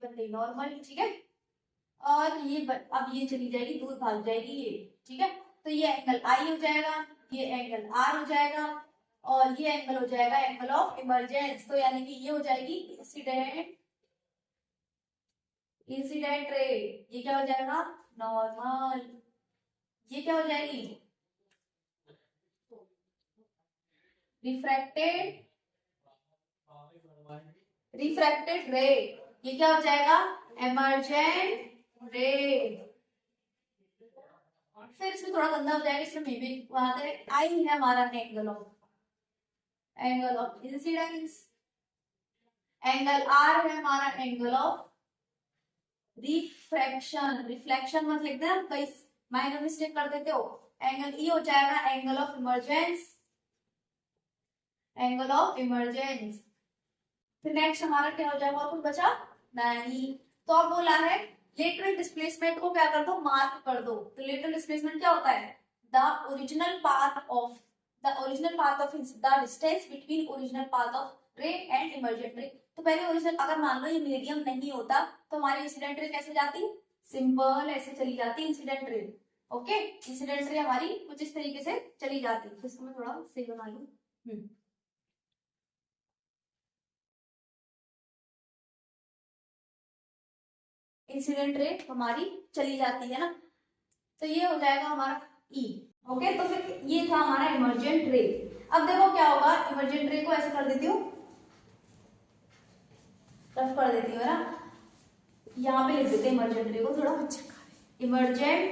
S1: बन गई नॉर्मल, ठीक है। और ये अब ये चली जाएगी, दूर भाग जाएगी ये, ठीक है। तो ये एंगल आई हो जाएगा, ये एंगल आर हो जाएगा, और ये एंगल हो जाएगा एंगल ऑफ इमर्जेंस। तो यानी कि ये हो जाएगी इंसिडेंट रे। ये क्या हो जाएगा? नॉर्मल। ये क्या हो जाएगी? रिफ्रैक्टेड रे। ये क्या हो जाएगा? इमर्जेंट रे। फिर इसमें थोड़ा गंदा हो जाएगा, इसमें मे बी वहां पे आई है हमारा angle of incidence. Angle r है हमारा एंगल ऑफ रिफ्रैक्शन। रिफ्लेक्शन मत लिखते हैं, कई माइनर मिस्टेक कर देते हो। एंगल ई हो जाएगा angle of emergence, angle of emergence. फिर नेक्स्ट हमारा क्या हो जाएगा? और कुछ बचा नहीं। तो अब बोला है लेटरल डिस्प्लेसमेंट को क्या कर दो? मार्क कर दो। तो लेटरल डिस्प्लेसमेंट क्या होता है? The original path of the distance between original path of रे एंड इमर्जेंट रे। तो पहले ओरिजिनल, अगर मान लो ये मीडियम नहीं होता तो हमारी इंसिडेंट रे कैसे जाती? सिंपल ऐसे चली जाती incident ray. Okay, incident ray हमारी कुछ इस तरीके से चली जाती। तो इसको मैं थोड़ा सही बना लूं। इंसिडेंट रे हमारी चली जाती है ना। तो ये हो जाएगा हमारा ई। ओके, तो फिर ये था हमारा इमर्जेंट रे। अब देखो क्या होगा, इमर्जेंट रे को ऐसे कर देती हूँ, रफ कर देती हूँ ना, यहाँ पे लिख देते हैं इमर्जेंट रे को, थोड़ा इमर्जेंट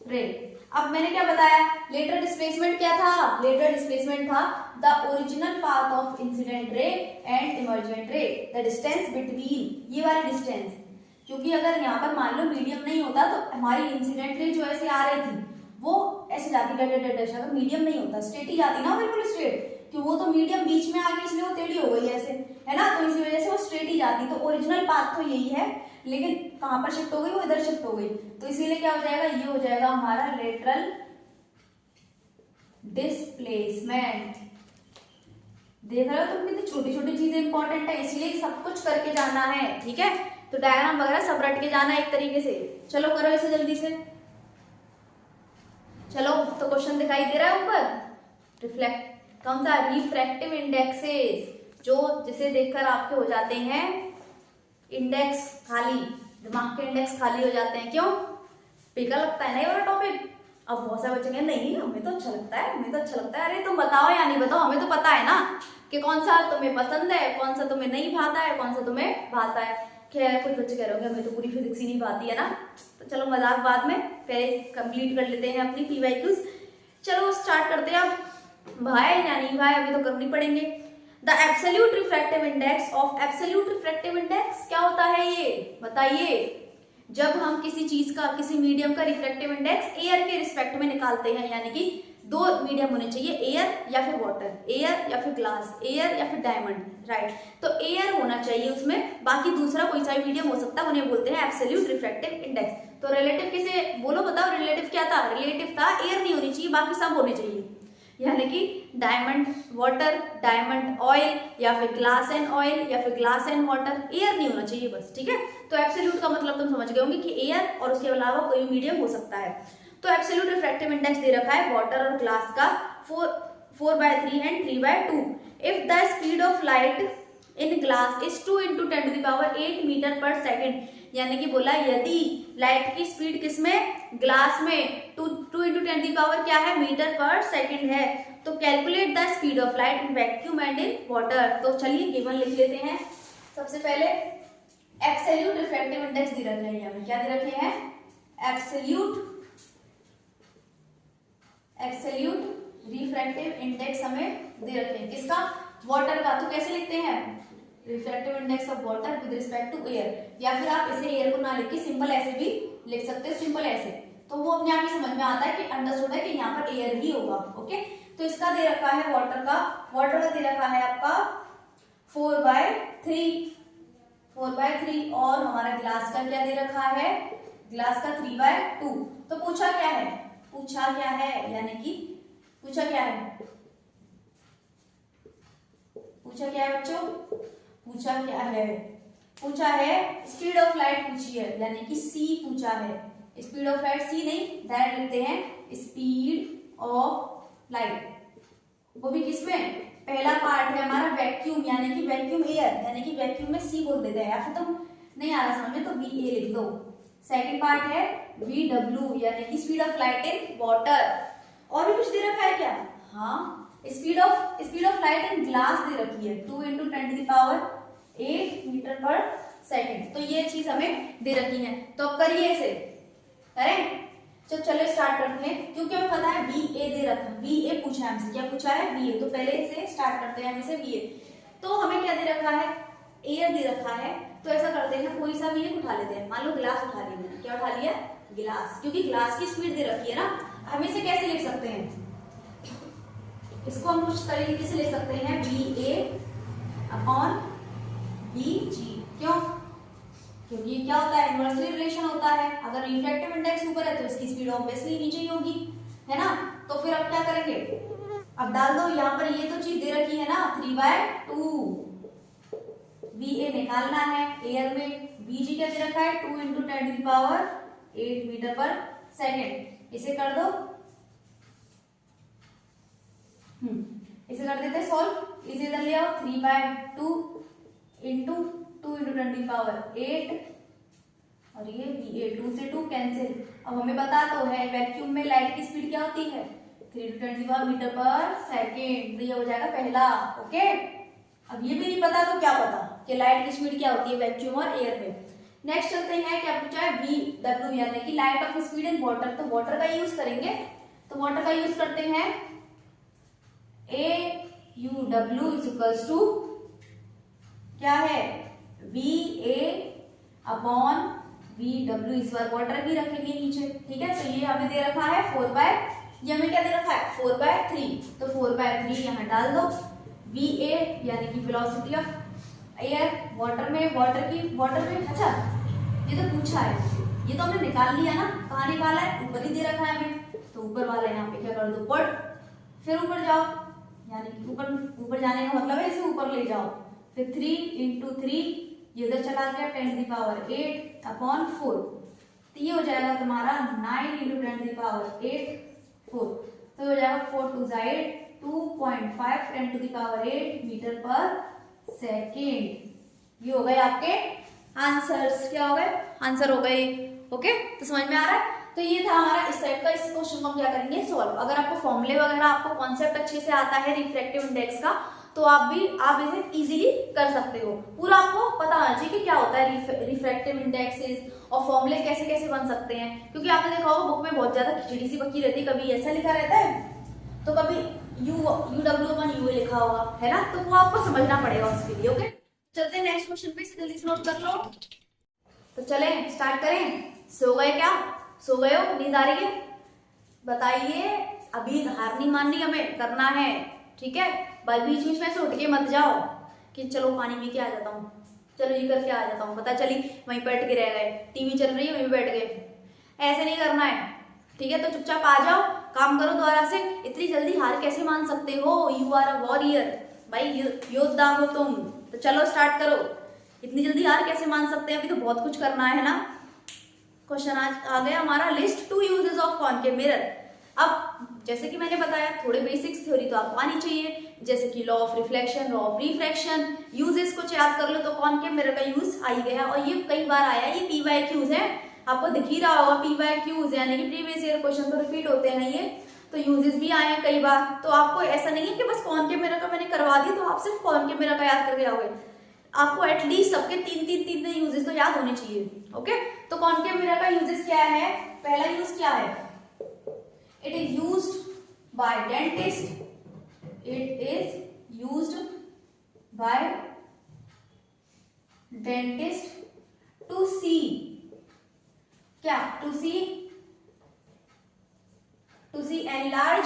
S1: रे। अब मैंने क्या बताया? लेटरल डिस्प्लेसमेंट क्या था? लेटरल डिस्प्लेसमेंट था the original path of incident ray and emergent रे, द डिस्टेंस बिटवीन, ये वाली डिस्टेंस। क्योंकि अगर यहाँ पर मान लो मीडियम नहीं होता तो हमारी इंसिडेंट रे जो ऐसे आ रही थी वो ऐसे जाती है, अगर मीडियम नहीं होता, स्ट्रेट ही जाती ना, बिल्कुल स्ट्रेट, कि वो तो मीडियम बीच में आ गई इसलिए वो टेढ़ी हो गई ऐसे, है ना, तो इसी वजह से वो स्ट्रेट ही जाती। तो ओरिजिनल पाथ तो यही है, लेकिन कहां पर शिफ्ट हो गई, वो इधर शिफ्ट हो गई, तो इसीलिए क्या हो जाएगा, ये हो जाएगा हमारा लेटरल डिस्प्लेसमेंट। देख रहे हो तुम कितनी छोटी छोटी चीजें इंपॉर्टेंट है, इसलिए सब कुछ करके जाना है, ठीक है। तो डायग्राम वगैरह सब रट के जाना एक तरीके से। चलो करो इसे जल्दी से। चलो तो क्वेश्चन दिखाई दे रहा है ऊपर, रिफ्लेक्ट कौन सा, रिफ्रैक्टिव इंडेक्सेस, जो जिसे देखकर आपके हो जाते हैं इंडेक्स खाली, दिमाग के इंडेक्स खाली हो जाते हैं। क्यों, बेकार लगता है ना ये वाला टॉपिक। अब बहुत सारे बच्चे कहेंगे नहीं हमें तो अच्छा लगता है, हमें तो अच्छा लगता है। अरे तुम बताओ या नहीं बताओ, हमें तो पता है ना कि कौन सा तुम्हें पसंद है, कौन सा तुम्हें नहीं भाता है, कौन सा तुम्हें भाता है। खैर कुछ बच्चे कह रहे होंगे हमें तो पूरी फिजिक्स ही नहीं भाती है ना, तो चलो मजाक बाद में, पहले कंप्लीट कर लेते हैं अपनी PYQs। चलो स्टार्ट करते हैं अब। भाई या नहीं भाई अभी तो करनी पड़ेंगे। The absolute refractive index of, absolute refractive index क्या होता है ये बताइए। जब हम किसी चीज का, किसी मीडियम का रिफ्रैक्टिव इंडेक्स एयर के रिस्पेक्ट में निकालते हैं, यानी कि दो मीडियम होने चाहिए, एयर या फिर वाटर, एयर या फिर ग्लास, एयर या फिर डायमंड, राइट। तो एयर होना चाहिए उसमें, बाकी दूसरा कोई सा भी मीडियम हो सकता है, उन्हें बोलते हैं एब्सोल्यूट रिफ्रैक्टिव इंडेक्स। तो रिलेटिव किसे बोलो बताओ, रिलेटिव क्या था, रिलेटिव था एयर नहीं होनी चाहिए, बाकी सब होने चाहिए, यानी कि डायमंड वाटर, डायमंड ऑयल, या फिर ग्लास एंड ऑयल, या फिर ग्लास एंड वाटर, एयर नहीं होना चाहिए बस, ठीक है। तो एब्सोल्यूट का मतलब तुम समझ गए होंगे कि एयर और उसके अलावा कोई मीडियम हो सकता है। तो एब्सोल्यूट रिफ्रैक्टिव इंडेक्स दे रखा है वाटर और ग्लास का 4/3 and 3/2। If the speed of light in glass is 2 × 10⁸ metre पर सेकेंड, यानी कि बोला यदि लाइट की स्पीड किसमें, ग्लास में 2 × 10⁻, क्या है, मीटर पर सेकेंड है, तो calculate the speed of light in vacuum and in water. तो चलिए गिवन लिख लेते हैं। सबसे पहले एब्सोल्यूट रिफ्रैक्टिव इंडेक्स दे रखे हैं, यहाँ क्या दे रखे हैं, एब्सोल्यूट रिफ्रैक्टिव इंडेक्स हमें दे रखे हैं, किसका, वाटर का। तो कैसे लिखते हैं, refractive index of water with respect to air, या फिर आप इसे एयर को ना लिख के सिंपल ऐसे भी लिख सकते हो, सिंपल ऐसे, तो वो अपने आप ही समझ में आता है कि अंडरस्टूड है कि यहाँ पर एयर ही होगा, ओके। तो इसका दे रखा है वाटर का दे रखा है आपका 4/3 और हमारा ग्लास का क्या दे रखा है, ग्लास का 3/2। तो पूछा क्या है, यानी कि पूछा क्या है बच्चों, पूछा है स्पीड ऑफ लाइट पूछी है, यानी कि C पूछा है। स्पीड ऑफ लाइट C नहीं, डायरेक्ट लिखते हैं स्पीड ऑफ लाइट, वो भी किसमें, पहला पार्ट है हमारा वैक्यूम, यानी कि वैक्यूम एयर, यानी कि वैक्यूम में C बोल देते हैं, या फिर तुम नहीं आ रहा समझ में तो VA लिख दो। सेकंड पार्ट है VW, यानी कि speed of light in water. और भी कुछ दे रखा है क्या, हाँ, speed of light in glass दे रखी है 2 × 10⁸ मीटर पर सेकेंड। तो ये चीज हमें दे रखी है, तो अब करिए इसे, करें। चलो स्टार्ट करते हैं, क्योंकि हमें पता है VA दे रखा है, VA पूछा है हमसे, क्या पूछा है, VA। तो पहले इसे स्टार्ट करते हैं हम इसे VA। तो हमें क्या दे रखा है, एयर दे रखा है, तो ऐसा करते हैं कोई सा भी उठा लेते हैं। मान लो ग्लास उठा लिया मैंने, क्या उठा लिया, ग्लास, क्योंकि ग्लास की स्पीड दे रखी है ना। हम इसे कैसे लिख सकते हैं, इसको हम कुछ तरीके से ले सकते हैं VA/VG। क्यों, क्योंकि क्या होता है, इनवर्सली रिलेशन होता है। अगर रिफ्रैक्टिव इंडेक्स ऊपर है तो इसकी स्पीड ऑब्वियसली नीचे ही होगी, है ना। तो फिर अब क्या करेंगे, अब डाल दो यहाँ पर, ये तो चीज दे रखी है ना 3/2, VA निकालना है एयर में, VG क्या दे रखा है 2 × 10⁸ मीटर पर सेकेंड। इसे कर दो, इसे कर देते सॉल्व, इसे इधर ले आओ 3/2 × 2 × 10⁸, और ये VA 2 से 2 कैंसिल। अब हमें पता तो है वैक्यूम में लाइट की स्पीड क्या होती है 3 × 10⁻⁻ मीटर पर सेकेंड, तो ये हो जाएगा पहला, ओके। अब ये भी नहीं पता तो क्या पता कि लाइट की स्पीड क्या होती है वैक्यूम और एयर में। नेक्स्ट चलते हैं, क्या पूछा है, VW, यानी कि light of speed in water. तो वाटर का यूज करेंगे, तो वाटर का यूज करते हैं AUW इक्वल्स टू क्या है, VA/V VW इस बार वाटर की रखेंगे नीचे, ठीक है। तो ये हमें दे रखा है 4/, ये हमें क्या दे रखा है 4/3, तो 4/3 यहाँ डाल दो। VA यानी कि वेलोसिटी ऑफ एयर, वाटर में अच्छा ये तो पूछा है, ये तो हमने निकाल लिया ना, कहाँ निकाला है, ऊपर ही दे रखा है हमें, तो ऊपर वाला यहाँ पे क्या कर दो पुट, फिर ऊपर जाओ, यानी कि ऊपर जाने का मतलब है इसे ऊपर ले जाओ, फिर 3 × 3 ये उधर चला गया 10⁸ तो ये हो जाएगा तुम्हारा 9 × 10⁸, 4, तो हो जाएगा 4 2 8 2.5 10⁸ मीटर पर सेकेंड। ये हो गए आपके आंसर्स, क्या हो गए आंसर हो गए, ओके। तो समझ में आ रहा है, तो ये था हमारा इस टाइप का। इस क्वेश्चन को हम क्या करेंगे सोल्व। अगर आपको फॉर्मूले वगैरह आपको कॉन्सेप्ट अच्छे से आता है रिफ्रैक्टिव इंडेक्स का, तो आप इसे इजीली कर सकते हो। पूरा आपको पता होना चाहिए कि क्या होता है रिफ्रैक्टिव इंडेक्सेस और फॉर्मूले कैसे कैसे बन सकते हैं, क्योंकि आपने देखा होगा बुक में बहुत ज्यादा खिचड़ी सी पकी रहती है, कभी ऐसा लिखा रहता है तो कभी UW1UA लिखा होगा, है ना, तो वो आपको समझना पड़ेगा उसके लिए, ओके। चलते हैं नेक्स्ट क्वेश्चन पे, जल्दी से नोट कर लो। तो चले स्टार्ट करें। सो गए क्या, सो गए हो, नींद आ रही है, बताइए। अभी हार नहीं माननी, हमें करना है, ठीक है। बीच बीच में से उठ के मत जाओ कि चलो पानी पी के आ जाता हूँ, चलो ये करके आ जाता हूँ, पता चली वहीं बैठ के रह गए, टीवी चल रही है वहीं बैठ गए, ऐसे नहीं करना है, ठीक है। तो चुपचाप आ जाओ, काम करो दोबारा से। इतनी जल्दी हार कैसे मान सकते हो, यू आर अ वॉरियर, भाई योद्धा हो तुम। तो चलो स्टार्ट करो, इतनी जल्दी हार कैसे मान सकते हैं, अभी तो बहुत कुछ करना है ना। क्वेश्चन आज आ गया हमारा, list 2 uses of concave mirror. अब जैसे कि मैंने बताया थोड़े बेसिक्स थ्योरी तो आपको आनी चाहिए, जैसे कि law of reflection, law of refraction, uses कुछ याद कर लो तो कॉनकेव मिरर का यूज आ ही गया। और ये कई बार आया, ये PYQs है, आपको दिख ही रहा होगा PYQs, यानी कि प्रीवियस ईयर क्वेश्चन तो रिपीट होते हैं ये, तो यूजेस भी आए हैं कई बार। तो आपको ऐसा नहीं है कि बस कॉनकेव मिरर का मैंने करवा दिया तो आप सिर्फ कॉनकेव मिरर का याद करके आओगे, आपको एटलीस्ट सबके तीन यूजेस तो याद होने चाहिए, ओके। तो कॉनकेव मिरर का यूजेस क्या है, पहला यूज क्या है, it is used by dentist, it is used by dentist to see, क्या, to see enlarge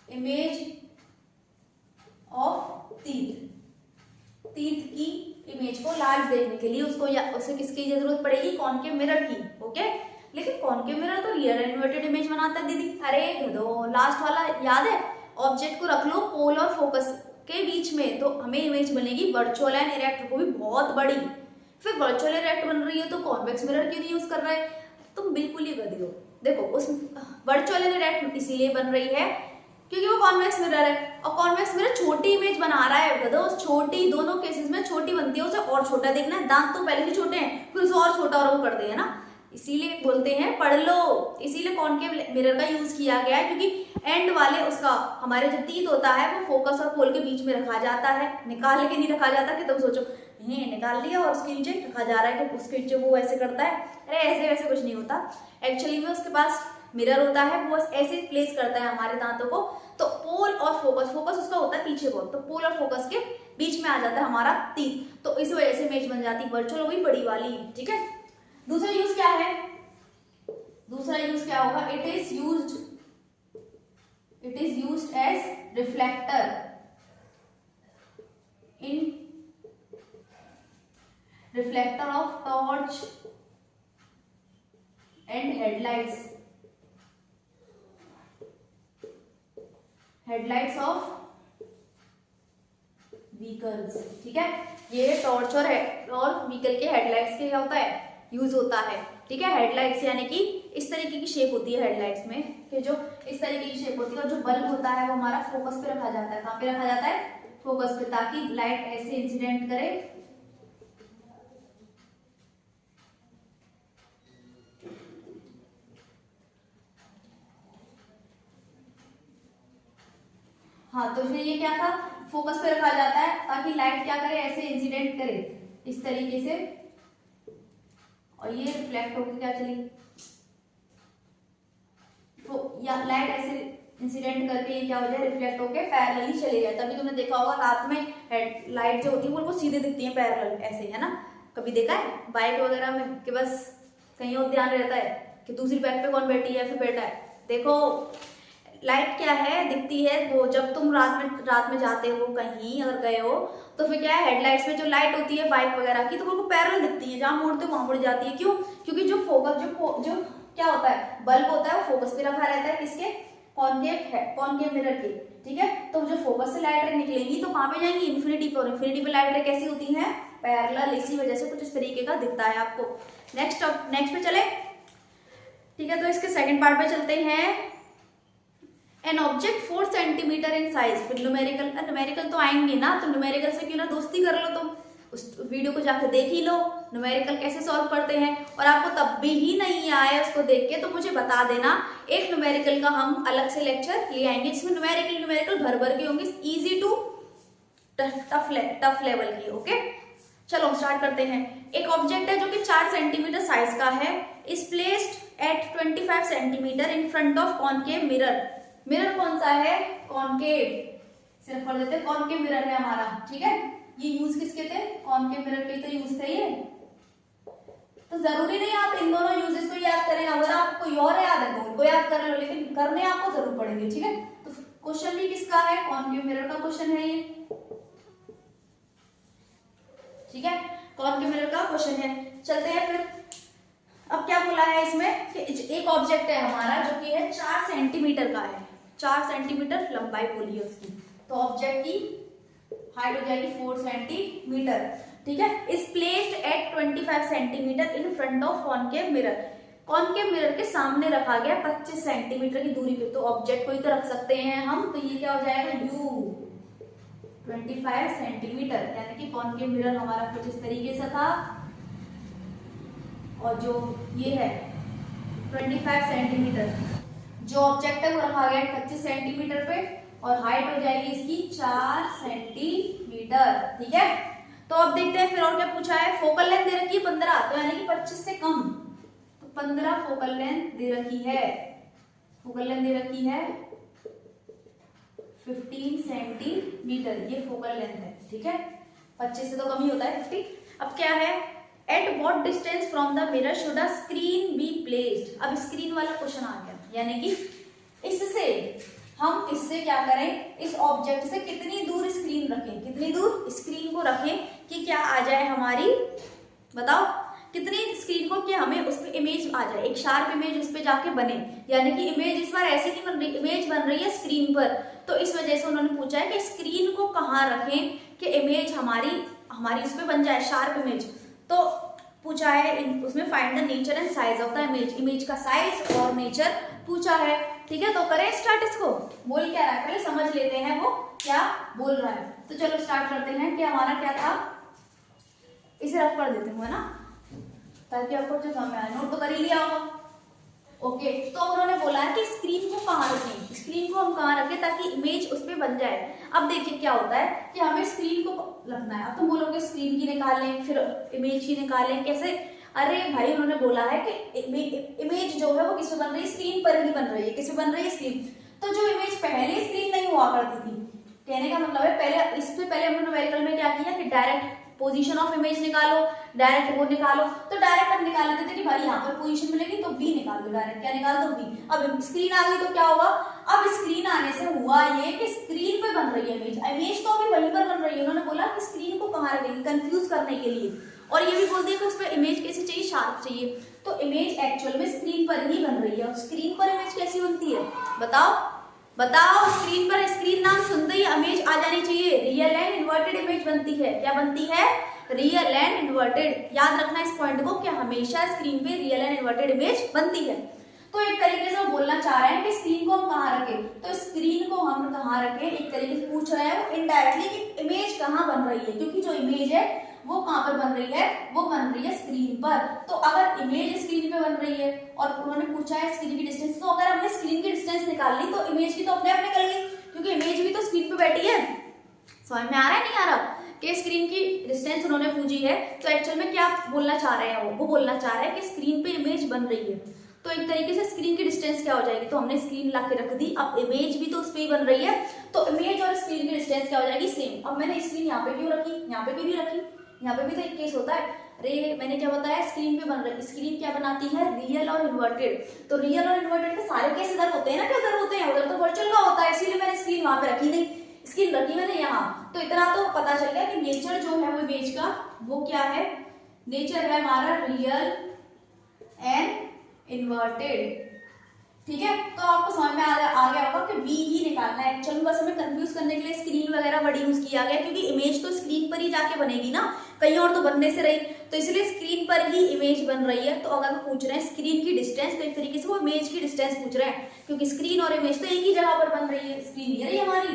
S1: image of teeth की इमेज को लार्ज देखने के लिए उसको उसे किसकी जरूरत पड़ेगी, कॉनकेव मिरर की, ओके। लेकिन कॉनकेव मिरर तो रियल इन्वर्टेड इमेज बनाता है दीदी, अरे दो लास्ट वाला याद है, ऑब्जेक्ट को रख लो पोल और फोकस के बीच में तो हमें इमेज बनेगी वर्चुअल एंड इरेक्ट, वो भी बहुत बड़ी। फिर वर्चुअल इरेक्ट बन रही है तो कॉन्वेक्स मिरर क्यों नहीं यूज कर रहे, तुम बिल्कुल ही गधे हो। देखो उस वर्चुअल एंड इरेक्ट इसीलिए बन रही है क्योंकि वो कॉन्वेक्स मिरर है, और कॉन्वेक्स मिरर छोटी इमेज बना रहा है गधो, छोटी, दोनों केसेस में छोटी बनती है, उसे और छोटा देखना है, दांत तो पहले ही छोटे हैं फिर उसे और छोटा और वो कर दे, है ना, इसीलिए बोलते हैं पढ़ लो, इसीलिए कॉनकेव मिरर का यूज किया गया है, क्योंकि एंड वाले उसका हमारे जो टीथ होता है वो फोकस और पोल के बीच में रखा जाता है, निकाल के नहीं रखा जाता कि तुम सोचो ये निकाल लिया और उसके नीचे रखा जा रहा है कि उसके नीचे वो ऐसे करता है, अरे ऐसे वैसे कुछ नहीं होता, एक्चुअली में उसके पास मिरर होता है, वो ऐसे प्लेस करता है हमारे दांतों को, तो पोल और फोकस उसका होता है पीछे बहुत, तो पोल और फोकस के बीच में आ जाता है हमारा टीथ, तो इस वजह से इमेज बन जाती है वर्चुअल, हो गई बड़ी वाली, ठीक है। दूसरा यूज क्या है, दूसरा यूज क्या होगा, it is used as reflector in reflector of torch and headlights of vehicles, ठीक है। ये टॉर्च और व्हीकल के हेडलाइट्स के क्या होता है, यूज होता है, ठीक है। हेडलाइट्स यानी कि इस तरीके की शेप होती है हेडलाइट्स में, कि जो इस तरीके की शेप होती है, और जो बल्ब होता है वो हमारा फोकस पे रखा जाता है, कहाँ पे रखा जाता है, फोकस पे, ताकि लाइट ऐसे इंसिडेंट करे, हाँ। तो फिर ये क्या था, फोकस पे रखा जाता है ताकि लाइट क्या करे, ऐसे इंसिडेंट करे इस तरीके से, और ये रिफ्लेक्ट होकर क्या चली, तो या लाइट ऐसे इंसिडेंट करके ये क्या हो जाए, रिफ्लेक्ट होकर पैरेलली चले जाए। तभी तुमने देखा होगा रात में लाइट जो होती है वो सीधे दिखती है पैरेलल ऐसे, है ना, कभी देखा है बाइक वगैरह में कि बस कहीं और ध्यान रहता है कि दूसरी बैग पे कौन बैठी है, फिर बैठा है। देखो लाइट क्या है, दिखती है वो जब तुम रात में जाते हो कहीं अगर गए हो तो फिर क्या है, हेडलाइट्स में जो लाइट होती है बाइक वगैरह की तो वो पैरेलल दिखती है, जहां मोड़ते हो वहां मुड़ जाती है। क्यों? क्योंकि जो फोकस जो क्या होता है, बल्ब होता है वो फोकस पे रखा रहता है, किसके, कॉनकेव मिरर के, ठीक है। तो जो फोकस से लाइट रे निकलेंगी तो कहां पे जाएंगी, इन्फिनिटी पे, और इन्फिनिटी पे लाइट रे कैसी होती है, पैरेलल, इसी वजह से कुछ इस तरीके का दिखता है आपको। नेक्स्ट पे चले, ठीक है। तो इसके सेकंड पार्ट पे चलते हैं। An object 4 centimetre in size, फिर न्यूमेरिकल तो आएंगे ना, तो न्यूमेरिकल से क्यों ना दोस्ती कर लो तुम, उस वीडियो को जाकर देख ही लो न्यूमेरिकल कैसे सॉल्व करते हैं। और आपको तब भी ही नहीं आए उसको देख के तो मुझे बता देना, एक न्यूमेरिकल का हम अलग से लेक्चर ले आएंगे जिसमें न्यूमेरिकल भर भर के होंगे, इजी टू टफ लेवल की। ओके चलो स्टार्ट करते हैं। एक ऑब्जेक्ट है जो कि 4 सेंटीमीटर साइज का है, is placed at 25 centimetre in front of concave mirror. Mirror कौन सा है, कॉनकेव, सिर्फ कर देते कॉनकेव मिरर है हमारा, ठीक है। ये यूज किसके थे, कॉनकेव मिरर के तो यूज थे ये। तो जरूरी नहीं आप इन दोनों यूजेस को याद करें, अगर आपको कोई और याद है तो उनको याद कर लो, लेकिन करने आपको जरूर पड़ेंगे, ठीक है। तो क्वेश्चन भी किसका है, कॉनकेव मिरर का क्वेश्चन है ये, ठीक है। कॉनकेव मिरर का क्वेश्चन है। चलते हैं फिर, अब क्या बोला है इसमें कि एक ऑब्जेक्ट है हमारा जो कि है 4 सेंटीमीटर का है, 4 सेंटीमीटर लंबाई बोली है उसकी, तो ऑब्जेक्ट की हाइट हो जाएगी 4 सेंटीमीटर, ठीक है। Is placed at 25 centimetre in front of concave mirror. Concave mirror के सामने रखा गया 25 सेंटीमीटर की दूरी पे, तो ऑब्जेक्ट को ही तो रख सकते हैं हम, तो ये क्या हो जाएगा, यू 25 सेंटीमीटर, यानी कि कॉनकेव मिरर हमारा कुछ इस तरीके से था, और जो ये है 25 सेंटीमीटर, जो ऑब्जेक्ट है वो रखा गया 25 सेंटीमीटर पे, और हाइट हो जाएगी इसकी 4 सेंटीमीटर, ठीक है। तो अब देखते हैं फिर और क्या पूछा है। फोकल लेंथ दे रखी है 15, तो यानी कि 25 से कम, तो 15 फोकल लेंथ दे रखी है, फोकल लेंथ दे रखी है 15 सेंटीमीटर, ये फोकल लेंथ है, ठीक है। 25 से तो कम ही होता है 50। अब क्या है, at what distance from the mirror should a screen be placed. अब स्क्रीन वाला क्वेश्चन आ गया, यानी कि इससे क्या करें, इस ऑब्जेक्ट से कितनी दूर स्क्रीन रखें, कितनी दूर स्क्रीन को रखें कि क्या आ जाए हमारी, बताओ कितनी स्क्रीन को, कि हमें उस पर इमेज आ जाए, एक शार्प इमेज उस पर जाके बने। यानी कि इमेज इस बार ऐसी नहीं बन रही, इमेज बन रही है स्क्रीन पर, तो इस वजह से उन्होंने पूछा है कि स्क्रीन को कहाँ रखें कि इमेज हमारी उस पर बन जाए, शार्प इमेज। तो पूछा है उसमें find the nature and size of the image, image का साइज और नेचर पूछा है, ठीक है। तो करें स्टार्ट, इसको बोल क्या रहा है पहले समझ लेते हैं वो क्या बोल रहा है। तो चलो स्टार्ट करते हैं कि हमारा क्या था, इसे रफ कर देते हैं ना, ताकि आपको जो समझ में आए, नोट तो कर ही लिया होगा। ओके तो उन्होंने बोला है कि स्क्रीन को कहाँ रखें, स्क्रीन को हम कहाँ रखें ताकि इमेज उस पर बन जाए। अब देखिए क्या होता है कि हमें स्क्रीन को रखना है, अब तुम बोलोगे स्क्रीन की निकालें फिर इमेज की निकालें, कैसे, अरे भाई उन्होंने बोला है कि इमेज जो है वो किस पे बन रही है, स्क्रीन पर ही बन रही है, किस पे बन रही है, स्क्रीन। तो जो इमेज पहले स्क्रीन नहीं हुआ करती थी, कहने का मतलब है पहले इससे पहले हमने न्यूमेरिकल में क्या किया कि डायरेक्ट पोजीशन ऑफ इमेज निकालो, डायरेक्ट वो निकालो, तो डायरेक्ट हम निकाल देते थे कि भाई यहाँ पर पोजीशन मिलेगी तो बी निकाल दो, डायरेक्ट क्या निकाल दो, बी। अब स्क्रीन आ गई तो क्या होगा, अब स्क्रीन आने से हुआ ये कि स्क्रीन पे बन रही है इमेज, इमेज तो अभी वहीं पर बन रही है। उन्होंने बोला कि स्क्रीन को कहाँ रखेंगे, कंफ्यूज करने के लिए, और ये भी बोल दिया कि उस पर इमेज कैसी चाहिए, शार्प चाहिए। तो इमेज एक्चुअल में स्क्रीन पर ही बन रही है, और स्क्रीन पर इमेज कैसी बनती है, बताओ स्क्रीन पर, स्क्रीन नाम सुनते ही इमेज आ जानी चाहिए, रियल एंड इन्वर्टेड इमेज बनती है। क्या बनती है, रियल एंड इन्वर्टेड। याद रखना इस पॉइंट को कि हमेशा स्क्रीन पे रियल एंड इन्वर्टेड इमेज बनती है। तो एक तरीके से वो बोलना चाह रहे हैं कि स्क्रीन को हम कहाँ रखें, तो स्क्रीन को हम कहाँ रखें, एक तरीके से पूछ रहे हैं वो इनडायरेक्टली कि इमेज कहाँ बन रही है, क्योंकि जो इमेज है वो कहाँ पर बन रही है, वो बन रही है स्क्रीन पर। तो अगर इमेज स्क्रीन पे बन रही है और उन्होंने पूछा है स्क्रीन की डिस्टेंस, तो अगर हमने स्क्रीन की डिस्टेंस निकाल ली तो इमेज की तो अपने आप निकल गई, क्योंकि इमेज भी तो स्क्रीन पे बैठी है। समझ में आ रहा है नहीं आ रहा कि स्क्रीन की डिस्टेंस उन्होंने पूछी है, तो एक्चुअल में क्या बोलना चाह रहे हैं, वो बोलना चाह रहे हैं कि स्क्रीन पे इमेज बन रही है, तो एक तरीके से स्क्रीन की डिस्टेंस क्या हो जाएगी, तो हमने स्क्रीन ला के रख दी, अब इमेज भी तो उस पर ही बन रही है, तो इमेज और स्क्रीन की डिस्टेंस क्या हो जाएगी, सेम। अब मैंने स्क्रीन यहाँ पे क्यों रखी, यहाँ पे भी रखी, यहाँ पे भी तो एक केस होता है, अरे मैंने क्या बताया, स्क्रीन पे बन रहा है। स्क्रीन क्या बनाती है, रियल और इन्वर्टेड। तो रियल और इन्वर्टेड के सारे केस इधर होते हैं ना, क्या उधर होते हैं, उधर तो वर्चुअल का होता है, इसीलिए मैंने स्क्रीन वहां पे रखी नहीं, स्क्रीन रखी मैंने यहाँ। तो इतना तो पता चल गया कि नेचर जो है वो इमेज का वो क्या है, नेचर है हमारा रियल एंड इन्वर्टेड। ठीक है, तो आपको समझ में आ गया होगा कि वी ही निकालना है। एक्चुअली बस हमें कंफ्यूज करने के लिए स्क्रीन वगैरह वर्ड यूज किया गया, क्योंकि इमेज तो स्क्रीन पर ही जाके बनेगी ना, कहीं और तो बनने से रही, तो इसलिए स्क्रीन पर ही इमेज बन रही है। तो अगर वो पूछ रहे हैं स्क्रीन की डिस्टेंस, तो एक तरीके से वो इमेज की डिस्टेंस पूछ रहे हैं, क्योंकि स्क्रीन और इमेज तो एक ही जगह पर बन रही है, स्क्रीन ये रही हमारी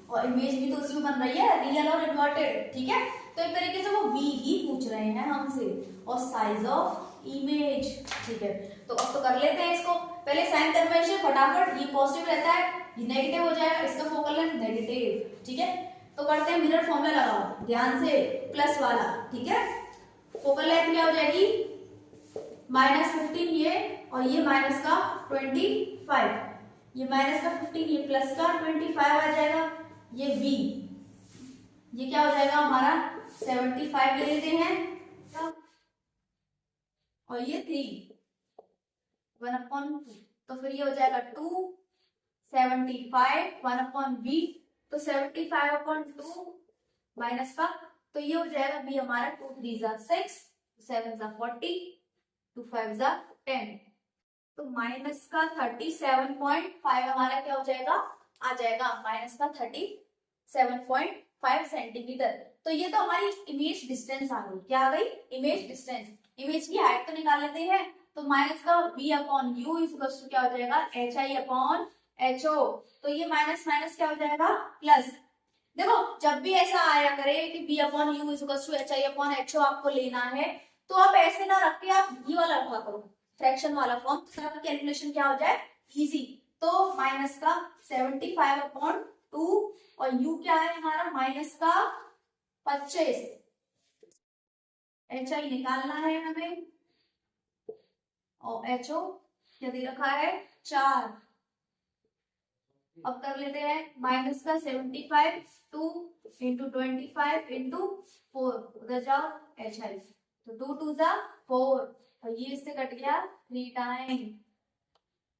S1: और इमेज भी तो उसमें बन रही है, रियल और इन्वर्टेड। ठीक है, तो एक तरीके से वो वी ही पूछ रहे हैं हमसे, और साइज ऑफ इमेज। ठीक है, तो अब तो कर लेते हैं इसको। पहले साइन कन्वेंशन फटाफट, ये पॉजिटिव रहता है, ये नेगेटिव हो जाएगा, इसका फोकल लेंथ नेगेटिव। ठीक है, तो करते हैं, मिरर फॉर्मूला लगाओ ध्यान से, प्लस वाला। ठीक है, फोकल लेंथ क्या हो जाएगी, -15 ये, और ये माइनस का 25, ये माइनस का 15, ये प्लस का 25 आ जाएगा, ये v, ये क्या हो जाएगा हमारा 75 ले लेते हैं, और ये 3 1/2, तो फिर ये हो जाएगा 275 1/v, तो 75/2 माइनस का, तो ये हो जाएगा b हमारा 2 3 6, 7 40, 2 5 10, तो माइनस का 37.5 हमारा क्या हो जाएगा, आ जाएगा माइनस का 37.5 सेंटीमीटर। तो ये तो हमारी इमेज डिस्टेंस आ गई, क्या आ गई, इमेज डिस्टेंस। इमेज की हाइट तो निकाल लेते हैं, तो माइनस का v/u इक्वल्स टू क्या हो जाएगा, hi/ho, तो ये माइनस माइनस क्या हो जाएगा प्लस। देखो जब भी ऐसा आया करे कि v/u इक्वल्स टू hi/ho आपको लेना है, तो आप ऐसे ना रख के आप ये वाला रखा करो, फ्रैक्शन वाला फॉर्म, तो आपका कैलकुलेशन क्या हो जाए, इजी। तो माइनस का 75/2, और u क्या है हमारा माइनस का 25, hi निकालना है हमें, और ho क्या दे रखा है 4। अब कर लेते हैं, माइनस का 75 2 इंटू 25 इंटू 4, उधर जाओ hi, तो 2 2 4, और ये इससे कट गया 3 टाइम,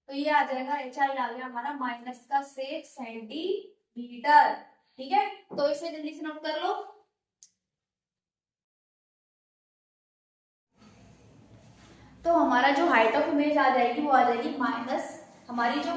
S1: तो ये आ जाएगा hi आ गया हमारा माइनस का 6 सेंटीमीटर। ठीक है, तो इसे जल्दी से नोट कर लो। तो हमारा जो हाइट ऑफ इमेज आ जाएगी वो आ जाएगी माइनस, हमारी जो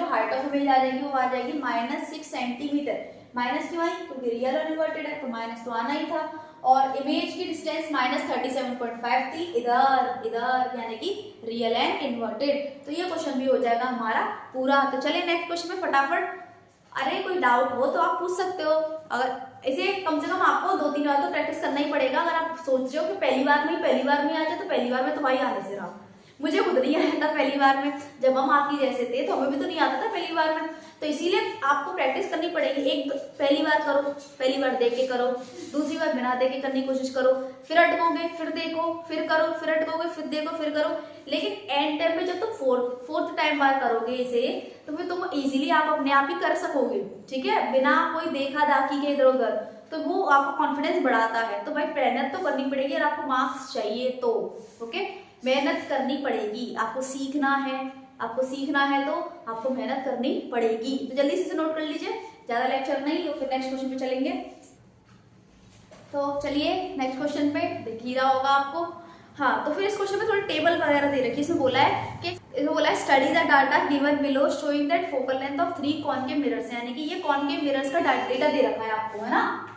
S1: हाइट ऑफ इमेज आ जाएगी वो आ जाएगी -6 सेंटीमीटर। माइनस क्यों आई, क्योंकि रियल और इन्वर्टेड है, तो माइनस तो आना ही था, और इमेज की डिस्टेंस -37.5 थी इधर यानी कि रियल एंड इन्वर्टेड। तो ये क्वेश्चन भी हो जाएगा हमारा पूरा। तो चलिए नेक्स्ट क्वेश्चन में फटाफट, अरे कोई डाउट हो तो आप पूछ सकते हो, अगर इसे कम से कम आपको 2-3 बार तो प्रैक्टिस करना ही पड़ेगा। अगर आप सोच रहे हो कि पहली बार में आ जाए, तो पहली बार में तो भाई आने से रहा, मुझे खुद नहीं आया था पहली बार में, जब हम आपकी जैसे थे तो हमें भी तो नहीं आता था पहली बार में, तो इसीलिए आपको प्रैक्टिस करनी पड़ेगी। एक पहली बार करो, पहली बार देख के करो, दूसरी बार बिना देखे करने की कोशिश करो, फिर अटकोगे फिर देखो, फिर करो, फिर अटकोगे फिर देखो, फिर करो, लेकिन एंड टाइम पे जब तुम फोर्थ टाइम बार करोगे इसे, तो फिर तुम इजीली आप अपने आप ही कर सकोगे। ठीक है, बिना कोई देखा दाखी के इधर उधर, तो वो आपको कॉन्फिडेंस बढ़ाता है। तो भाई मेहनत तो करनी पड़ेगी, और आपको मार्क्स चाहिए तो ओके, मेहनत करनी पड़ेगी, आपको सीखना है तो आपको मेहनत करनी पड़ेगी। तो जल्दी से नोट कर लीजिए, ज्यादा लेक्चर नहीं, तो फिर नेक्स्ट क्वेश्चन पे चलेंगे। तो चलिए नेक्स्ट क्वेश्चन पे दिख ही रहा होगा आपको। हाँ, तो फिर इस क्वेश्चन में थोड़ी टेबल वगैरह दे रखी है, इसमें बोला है study the data given below showing that focal length of 3 concave mirrors, यानी कि ये कॉनकेव मिरर्स का डेटा दे रखा है आपको, है ना।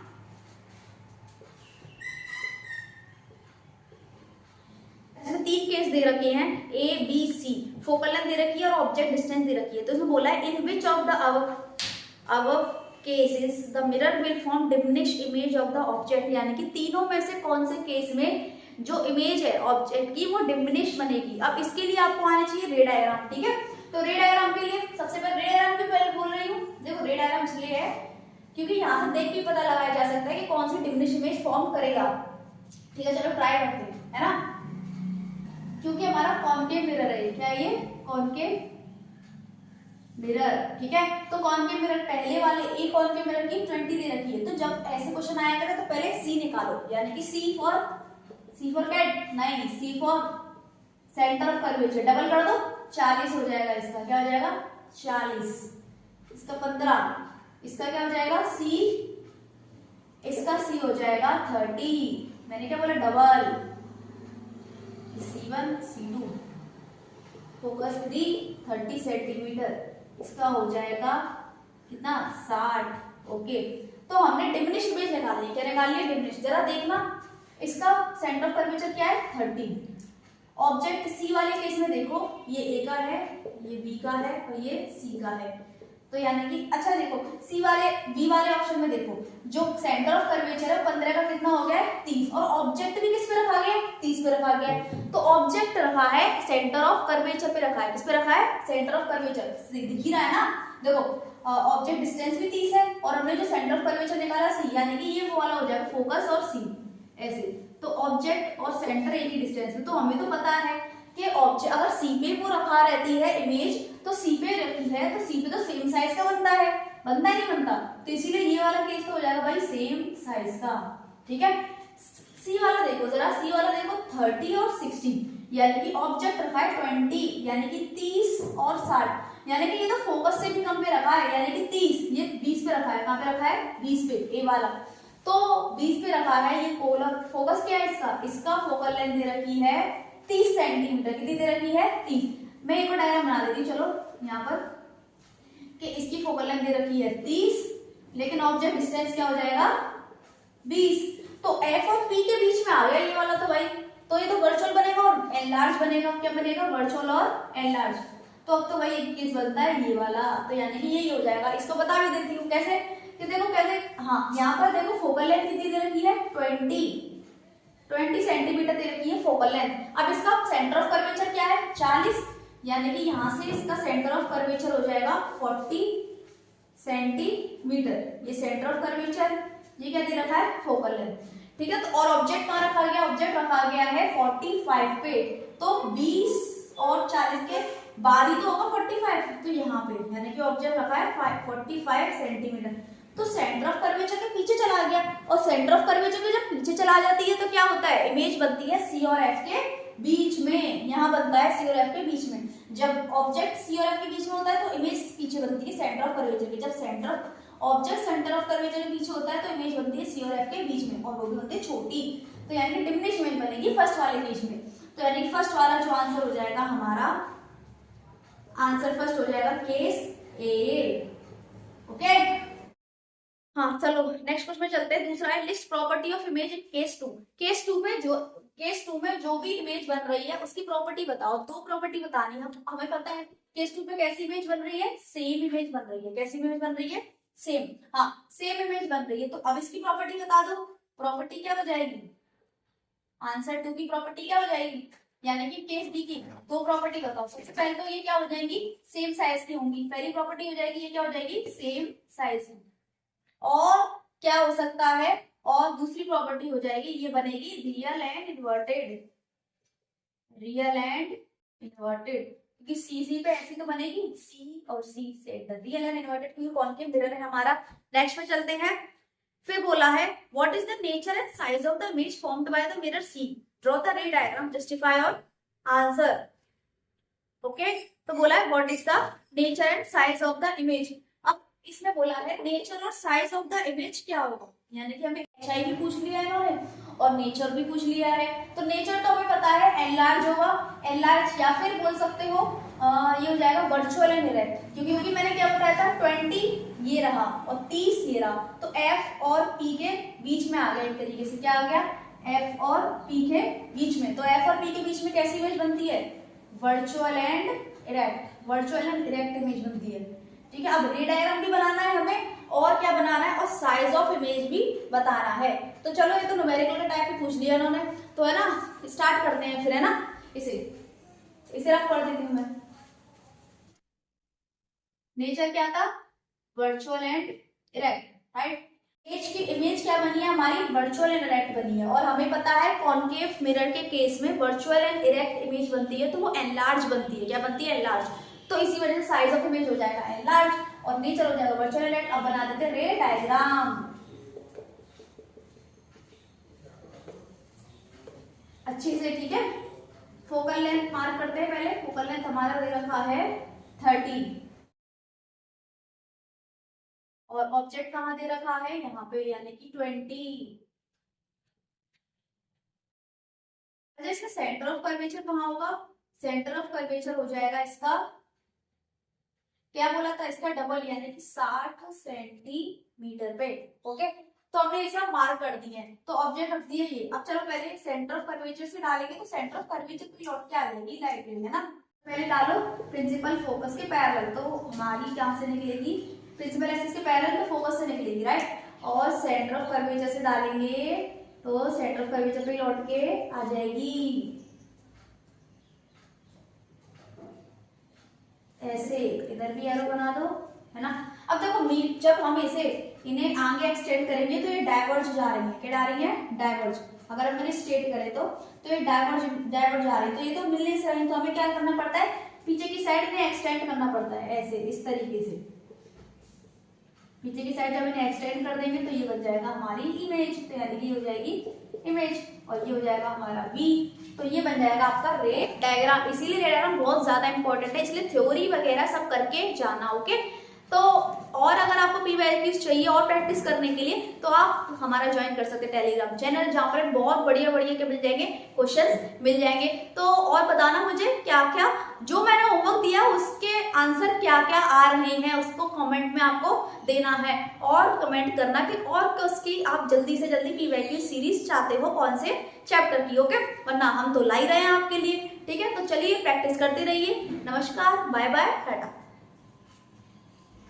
S1: इसमें 3 केस दे रखे हैं, A B C, focal length दे रखी है और ऑब्जेक्ट डिस्टेंस दे रखी है। तो इसमें बोला है in which of the above cases the mirror will form diminish image of the object, यानी कि तीनों में से कौन से केस में जो इमेज है ऑब्जेक्ट की वो डिमिनिश बनेगी। अब इसके लिए आपको आना चाहिए रे डायग्राम। ठीक है, तो रे डायग्राम के लिए सबसे पहले रे डायग्राम के पहले बोल रही हूँ। देखो रे डायग्राम इसलिए है क्योंकि यहाँ से देख के पता लगाया जा सकता है कि कौन सी डिमिनिश इमेज फॉर्म करेगा। ठीक है, चलो ट्राई करते हैं, है ना, क्योंकि हमारा कॉनकेव मिरर है, क्या है ये कॉनकेव मिरर। ठीक है, तो कॉनकेव मिरर पहले वाले एक कॉनकेव मिरर की 20 दे रखी है, तो जब ऐसे क्वेश्चन आया करे तो पहले C निकालो, यानी कि C for C for cat नहीं, C for centre of curvature, double कर दो 40 हो जाएगा, इसका क्या हो जाएगा 40, इसका 15, इसका क्या हो जाएगा सी, इसका सी हो जाएगा 30, मैंने क्या बोला double, C1 C2 focus 30 centimetre, इसका हो जाएगा कितना 60। ओके, तो हमने डिमिनिश्ड इमेज निकाल ली, क्या निकाल लिया डिमिनिश्ड। जरा देखना इसका सेंटर ऑफ कर्वेचर क्या है 30। ऑब्जेक्ट सी वाले केस में देखो ये ए का है, ये बी का है और ये सी का है, तो यानी कि अच्छा देखो सी वाले बी वाले ऑप्शन में देखो जो सेंटर ऑफ कर्वेचर है 15 का कितना हो गया है 30, और ऑब्जेक्ट भी किस पे रखा गया है 30 पे रखा गया है, तो ऑब्जेक्ट रखा है सेंटर ऑफ कर्वेचर पे रखा है, किस पे रखा है सेंटर ऑफ कर्वेचर, दिख ही रहा है ना, देखो ऑब्जेक्ट डिस्टेंस भी 30 है और हमने जो सेंटर ऑफ कर्वेचर निकाला सी, यानी कि ये वो वाला हो जाएगा फोकस और सी ऐसे, तो ऑब्जेक्ट और सेंटर एक ही डिस्टेंस में, तो हमें तो पता है कि ऑब्जेक्ट अगर सी पे वो रखा रहती है इमेज, तो सी पे रखी है तो सी पे तो सेम साइज का बनता है, बनता है नहीं बनता, तो इसीलिए ये वाला केस तो हो जाएगा भाई सेम साइज का। ठीक है, सी वाला देखो जरा, सी वाला देखो 30 और 60, यानी कि ऑब्जेक्ट रखा है 20, यानी कि 30 और 60, यानी कि ये तो फोकस से भी कम पे रखा है, यानी कि 30, ये 20 पे रखा है, कहां पे रखा है 20 पे, ए वाला तो 20 पे रखा है, ये पोलर फोकस क्या है इसका, इसका फोकल लेंथ दे रखी है 30 सेंटीमीटर, कितनी दे रखी है 30। मैं एक और डायग्राम बना देती हूँ चलो यहाँ पर, कि इसकी फोकल लेंथ दे रखी है 30, लेकिन ऑब्जेक्ट डिस्टेंस क्या हो जाएगा 20, तो एफ और पी के बीच में आ गया ये वाला, तो भाई तो ये तो वर्चुअल बनेगा और एनलार्ज बनेगा, क्या बनेगा वर्चुअल और एनलार्ज, तो अब तो भाई एक केस बनता है ये वाला, तो यानी कि यही हो जाएगा। इसको बता भी देती हूँ कैसे, कि देखो कैसे, हाँ यहाँ पर देखो फोकल लेंथ कितनी दे रखी है 20 सेंटीमीटर दे रखी है फोकल लेंथ। अब इसका सेंटर ऑफ कर्वेचर क्या है 40, यानी कि यहां से इसका सेंटर ऑफ कर्वेचर हो जाएगा 40 सेंटीमीटर, ये सेंटर ऑफ कर्वेचर, ये क्या दे रखा है फोकल लेंथ। ठीक है, तो और ऑब्जेक्ट कहां रखा गया, ऑब्जेक्ट रखा गया है 45 पे, तो 20 और 40 के बाद ही तो होगा 45, तो यहाँ पे यानी कि ऑब्जेक्ट रखा है 45 सेंटीमीटर, तो सेंटर ऑफ कर्वेचर के पीछे चला गया, और सेंटर ऑफ कर्वेचर के जब पीछे चला जाती है तो क्या होता है इमेज बनती है सी और एफ के बीच में, यहाँ बनता है सी और एफ के बीच में, जब ऑब्जेक्ट सी और एफ के बीच में होता है तो इमेज पीछे बनती है सेंटर ऑफ कर्वेचर के, जब centre object centre of curvature के पीछे होता है तो इमेज बनती है सी और एफ के बीच में, और वो भी बनती है छोटी, तो यानी कि डिमिनिश इमेज बनेगी फर्स्ट वाले केस में, तो यानी कि फर्स्ट वाला जो आंसर हो जाएगा हमारा, आंसर फर्स्ट हो जाएगा केस ए। ओके, हाँ चलो नेक्स्ट क्वेश्चन में चलते हैं। दूसरा है list property of image in case 2। Case 2 में जो भी इमेज बन रही है उसकी प्रॉपर्टी बताओ, दो प्रॉपर्टी बतानी है, हमें पता है केस 2 में कैसी इमेज बन रही है, सेम इमेज बन रही है, कैसी इमेज बन रही है सेम, हाँ सेम इमेज बन रही है, तो अब इसकी प्रॉपर्टी बता दो, प्रॉपर्टी क्या हो जाएगी, आंसर 2 की प्रॉपर्टी क्या हो जाएगी, यानी कि केस बी की दो प्रॉपर्टी बताओ। सबसे पहले तो ये क्या हो जाएंगी सेम साइज की होंगी, पहली प्रॉपर्टी हो जाएगी ये क्या हो जाएगी सेम साइज, और क्या हो सकता है, और दूसरी प्रॉपर्टी हो जाएगी ये बनेगी real and inverted, real and inverted, क्योंकि सी सी पे ऐसी तो बनेगी सी और सी से रियल एंड इन्वर्टेड, क्योंकि कॉन्केव मिरर है हमारा। नेक्स्ट में चलते हैं, फिर बोला है what is the nature and size of the image formed by the mirror C, draw the ray diagram, justify और आंसर। ओके, तो बोला है what is the nature and size of the image, इसमें बोला है नेचर और size of the image क्या होगा, यानी कि हमें एचआई भी पूछ लिया है इन्होंने और नेचर भी पूछ लिया है, तो नेचर तो हमें पता है एनलार्ज होगा, एनलार्ज या फिर बोल सकते हो ये हो जाएगा वर्चुअल एंड इरेक्ट, क्योंकि मैंने क्या बताया था 20 ये रहा और 30 ये रहा, तो एफ और पी के बीच में आ गया, एक तरीके से क्या आ गया एफ और पी के बीच में, तो एफ और पी के बीच में कैसी इमेज बनती है virtual and erect, virtual and erect image बनती है। ठीक है, अब रे डायग्राम भी बनाना है हमें, और क्या बनाना है, और साइज ऑफ इमेज भी बताना है, तो चलो ये तो न्यूमेरिकल के टाइप की पूछ लिया इन्होंने, तो है ना स्टार्ट करते हैं फिर, है ना इसे रख पढ़ देती हूँ मैं। नेचर क्या था virtual and erect, right, image क्या बनी है हमारी वर्चुअल एंड इरेक्ट बनी है, और हमें पता है कॉन्केव मिरर के केस में वर्चुअल एंड इरेक्ट इमेज बनती है तो वो एनलार्ज बनती है, क्या बनती है एनलार्ज, तो इसी वजह से साइज ऑफ इमेज हो जाएगा एनलार्ज और नेचर हो जाएगा वर्चुअल इरेक्ट। अब बना देते हैं रे डायग्राम, अच्छे से, ठीक है। फोकल लेंथ मार्क करते हैं पहले। फोकल लेंथ हमारा दे रखा है 30 और ऑब्जेक्ट कहाँ दे रखा है, यहाँ पे, यानी कि 20। अच्छा, इसका सेंटर ऑफ कर्वेचर कहाँ होगा? सेंटर ऑफ कर्वेचर हो जाएगा इसका, क्या बोला था, इसका डबल यानी कि 60 सेंटीमीटर पे। ओके, तो हमने ये सब मार्क कर दिए हैं, तो ऑब्जेक्ट रख दिए ये। अब चलो पहले सेंटर ऑफ कर्वेचर से डालेंगे, तो सेंटर ऑफ कर्वेचर की लौट क्या आ जाएगी, लाइट रे, है ना। पहले डालो प्रिंसिपल फोकस के पैरेलल, तो हमारी कहाँ से निकलेगी, प्रिंसिपल एक्सिस के पैरेलल, तो फोकस से निकलेगी, राइट। और सेंटर ऑफ कर्वेचर से डालेंगे तो सेंटर ऑफ कर्वेचर पे लौट के आ जाएगी ऐसे। इधर भी एरो बना दो, है ना। अब देखो मीट, जब हम इसे इन्हें आगे एक्सटेंड करेंगे तो ये डाइवर्ज जा रही है, क्या जा रही है, डाइवर्ज। अगर हम इन्हें स्ट्रेट करें तो ये डाइवर्ज जा रही है, तो ये तो मिलने से रही, तो हमें क्या करना पड़ता है, पीछे की साइड इन्हें एक्सटेंड करना पड़ता है, ऐसे, इस तरीके से। पीछे की साइड जब इन्हें एक्सटेंड कर देंगे तो ये बन जाएगा हमारी इमेज, तो यानी कि हो जाएगी इमेज, और ये हो जाएगा हमारा वी। तो ये बन जाएगा आपका रे डायग्राम। इसीलिए रे डायग्राम बहुत ज्यादा इंपॉर्टेंट है, इसलिए थ्योरी वगैरह सब करके जाना, ओके। तो और अगर आपको पीवाईक्यूज चाहिए और प्रैक्टिस करने के लिए, तो आप हमारा ज्वाइन कर सकते हैं टेलीग्राम चैनल, जहाँ पर बहुत बढ़िया बढ़िया के मिल जाएंगे, क्वेश्चंस मिल जाएंगे। तो और बताना मुझे क्या क्या जो मैंने होमवर्क दिया उसके आंसर क्या क्या आ रहे हैं, उसको कमेंट में आपको देना है, और कमेंट करना कि और उसकी आप जल्दी से जल्दी पीवाईक्यू सीरीज चाहते हो कौन से चैप्टर की, ओके। वरना हम तो ला ही रहे हैं आपके लिए, ठीक है। तो चलिए प्रैक्टिस करते रहिए। नमस्कार, बाय बाय, टाटा।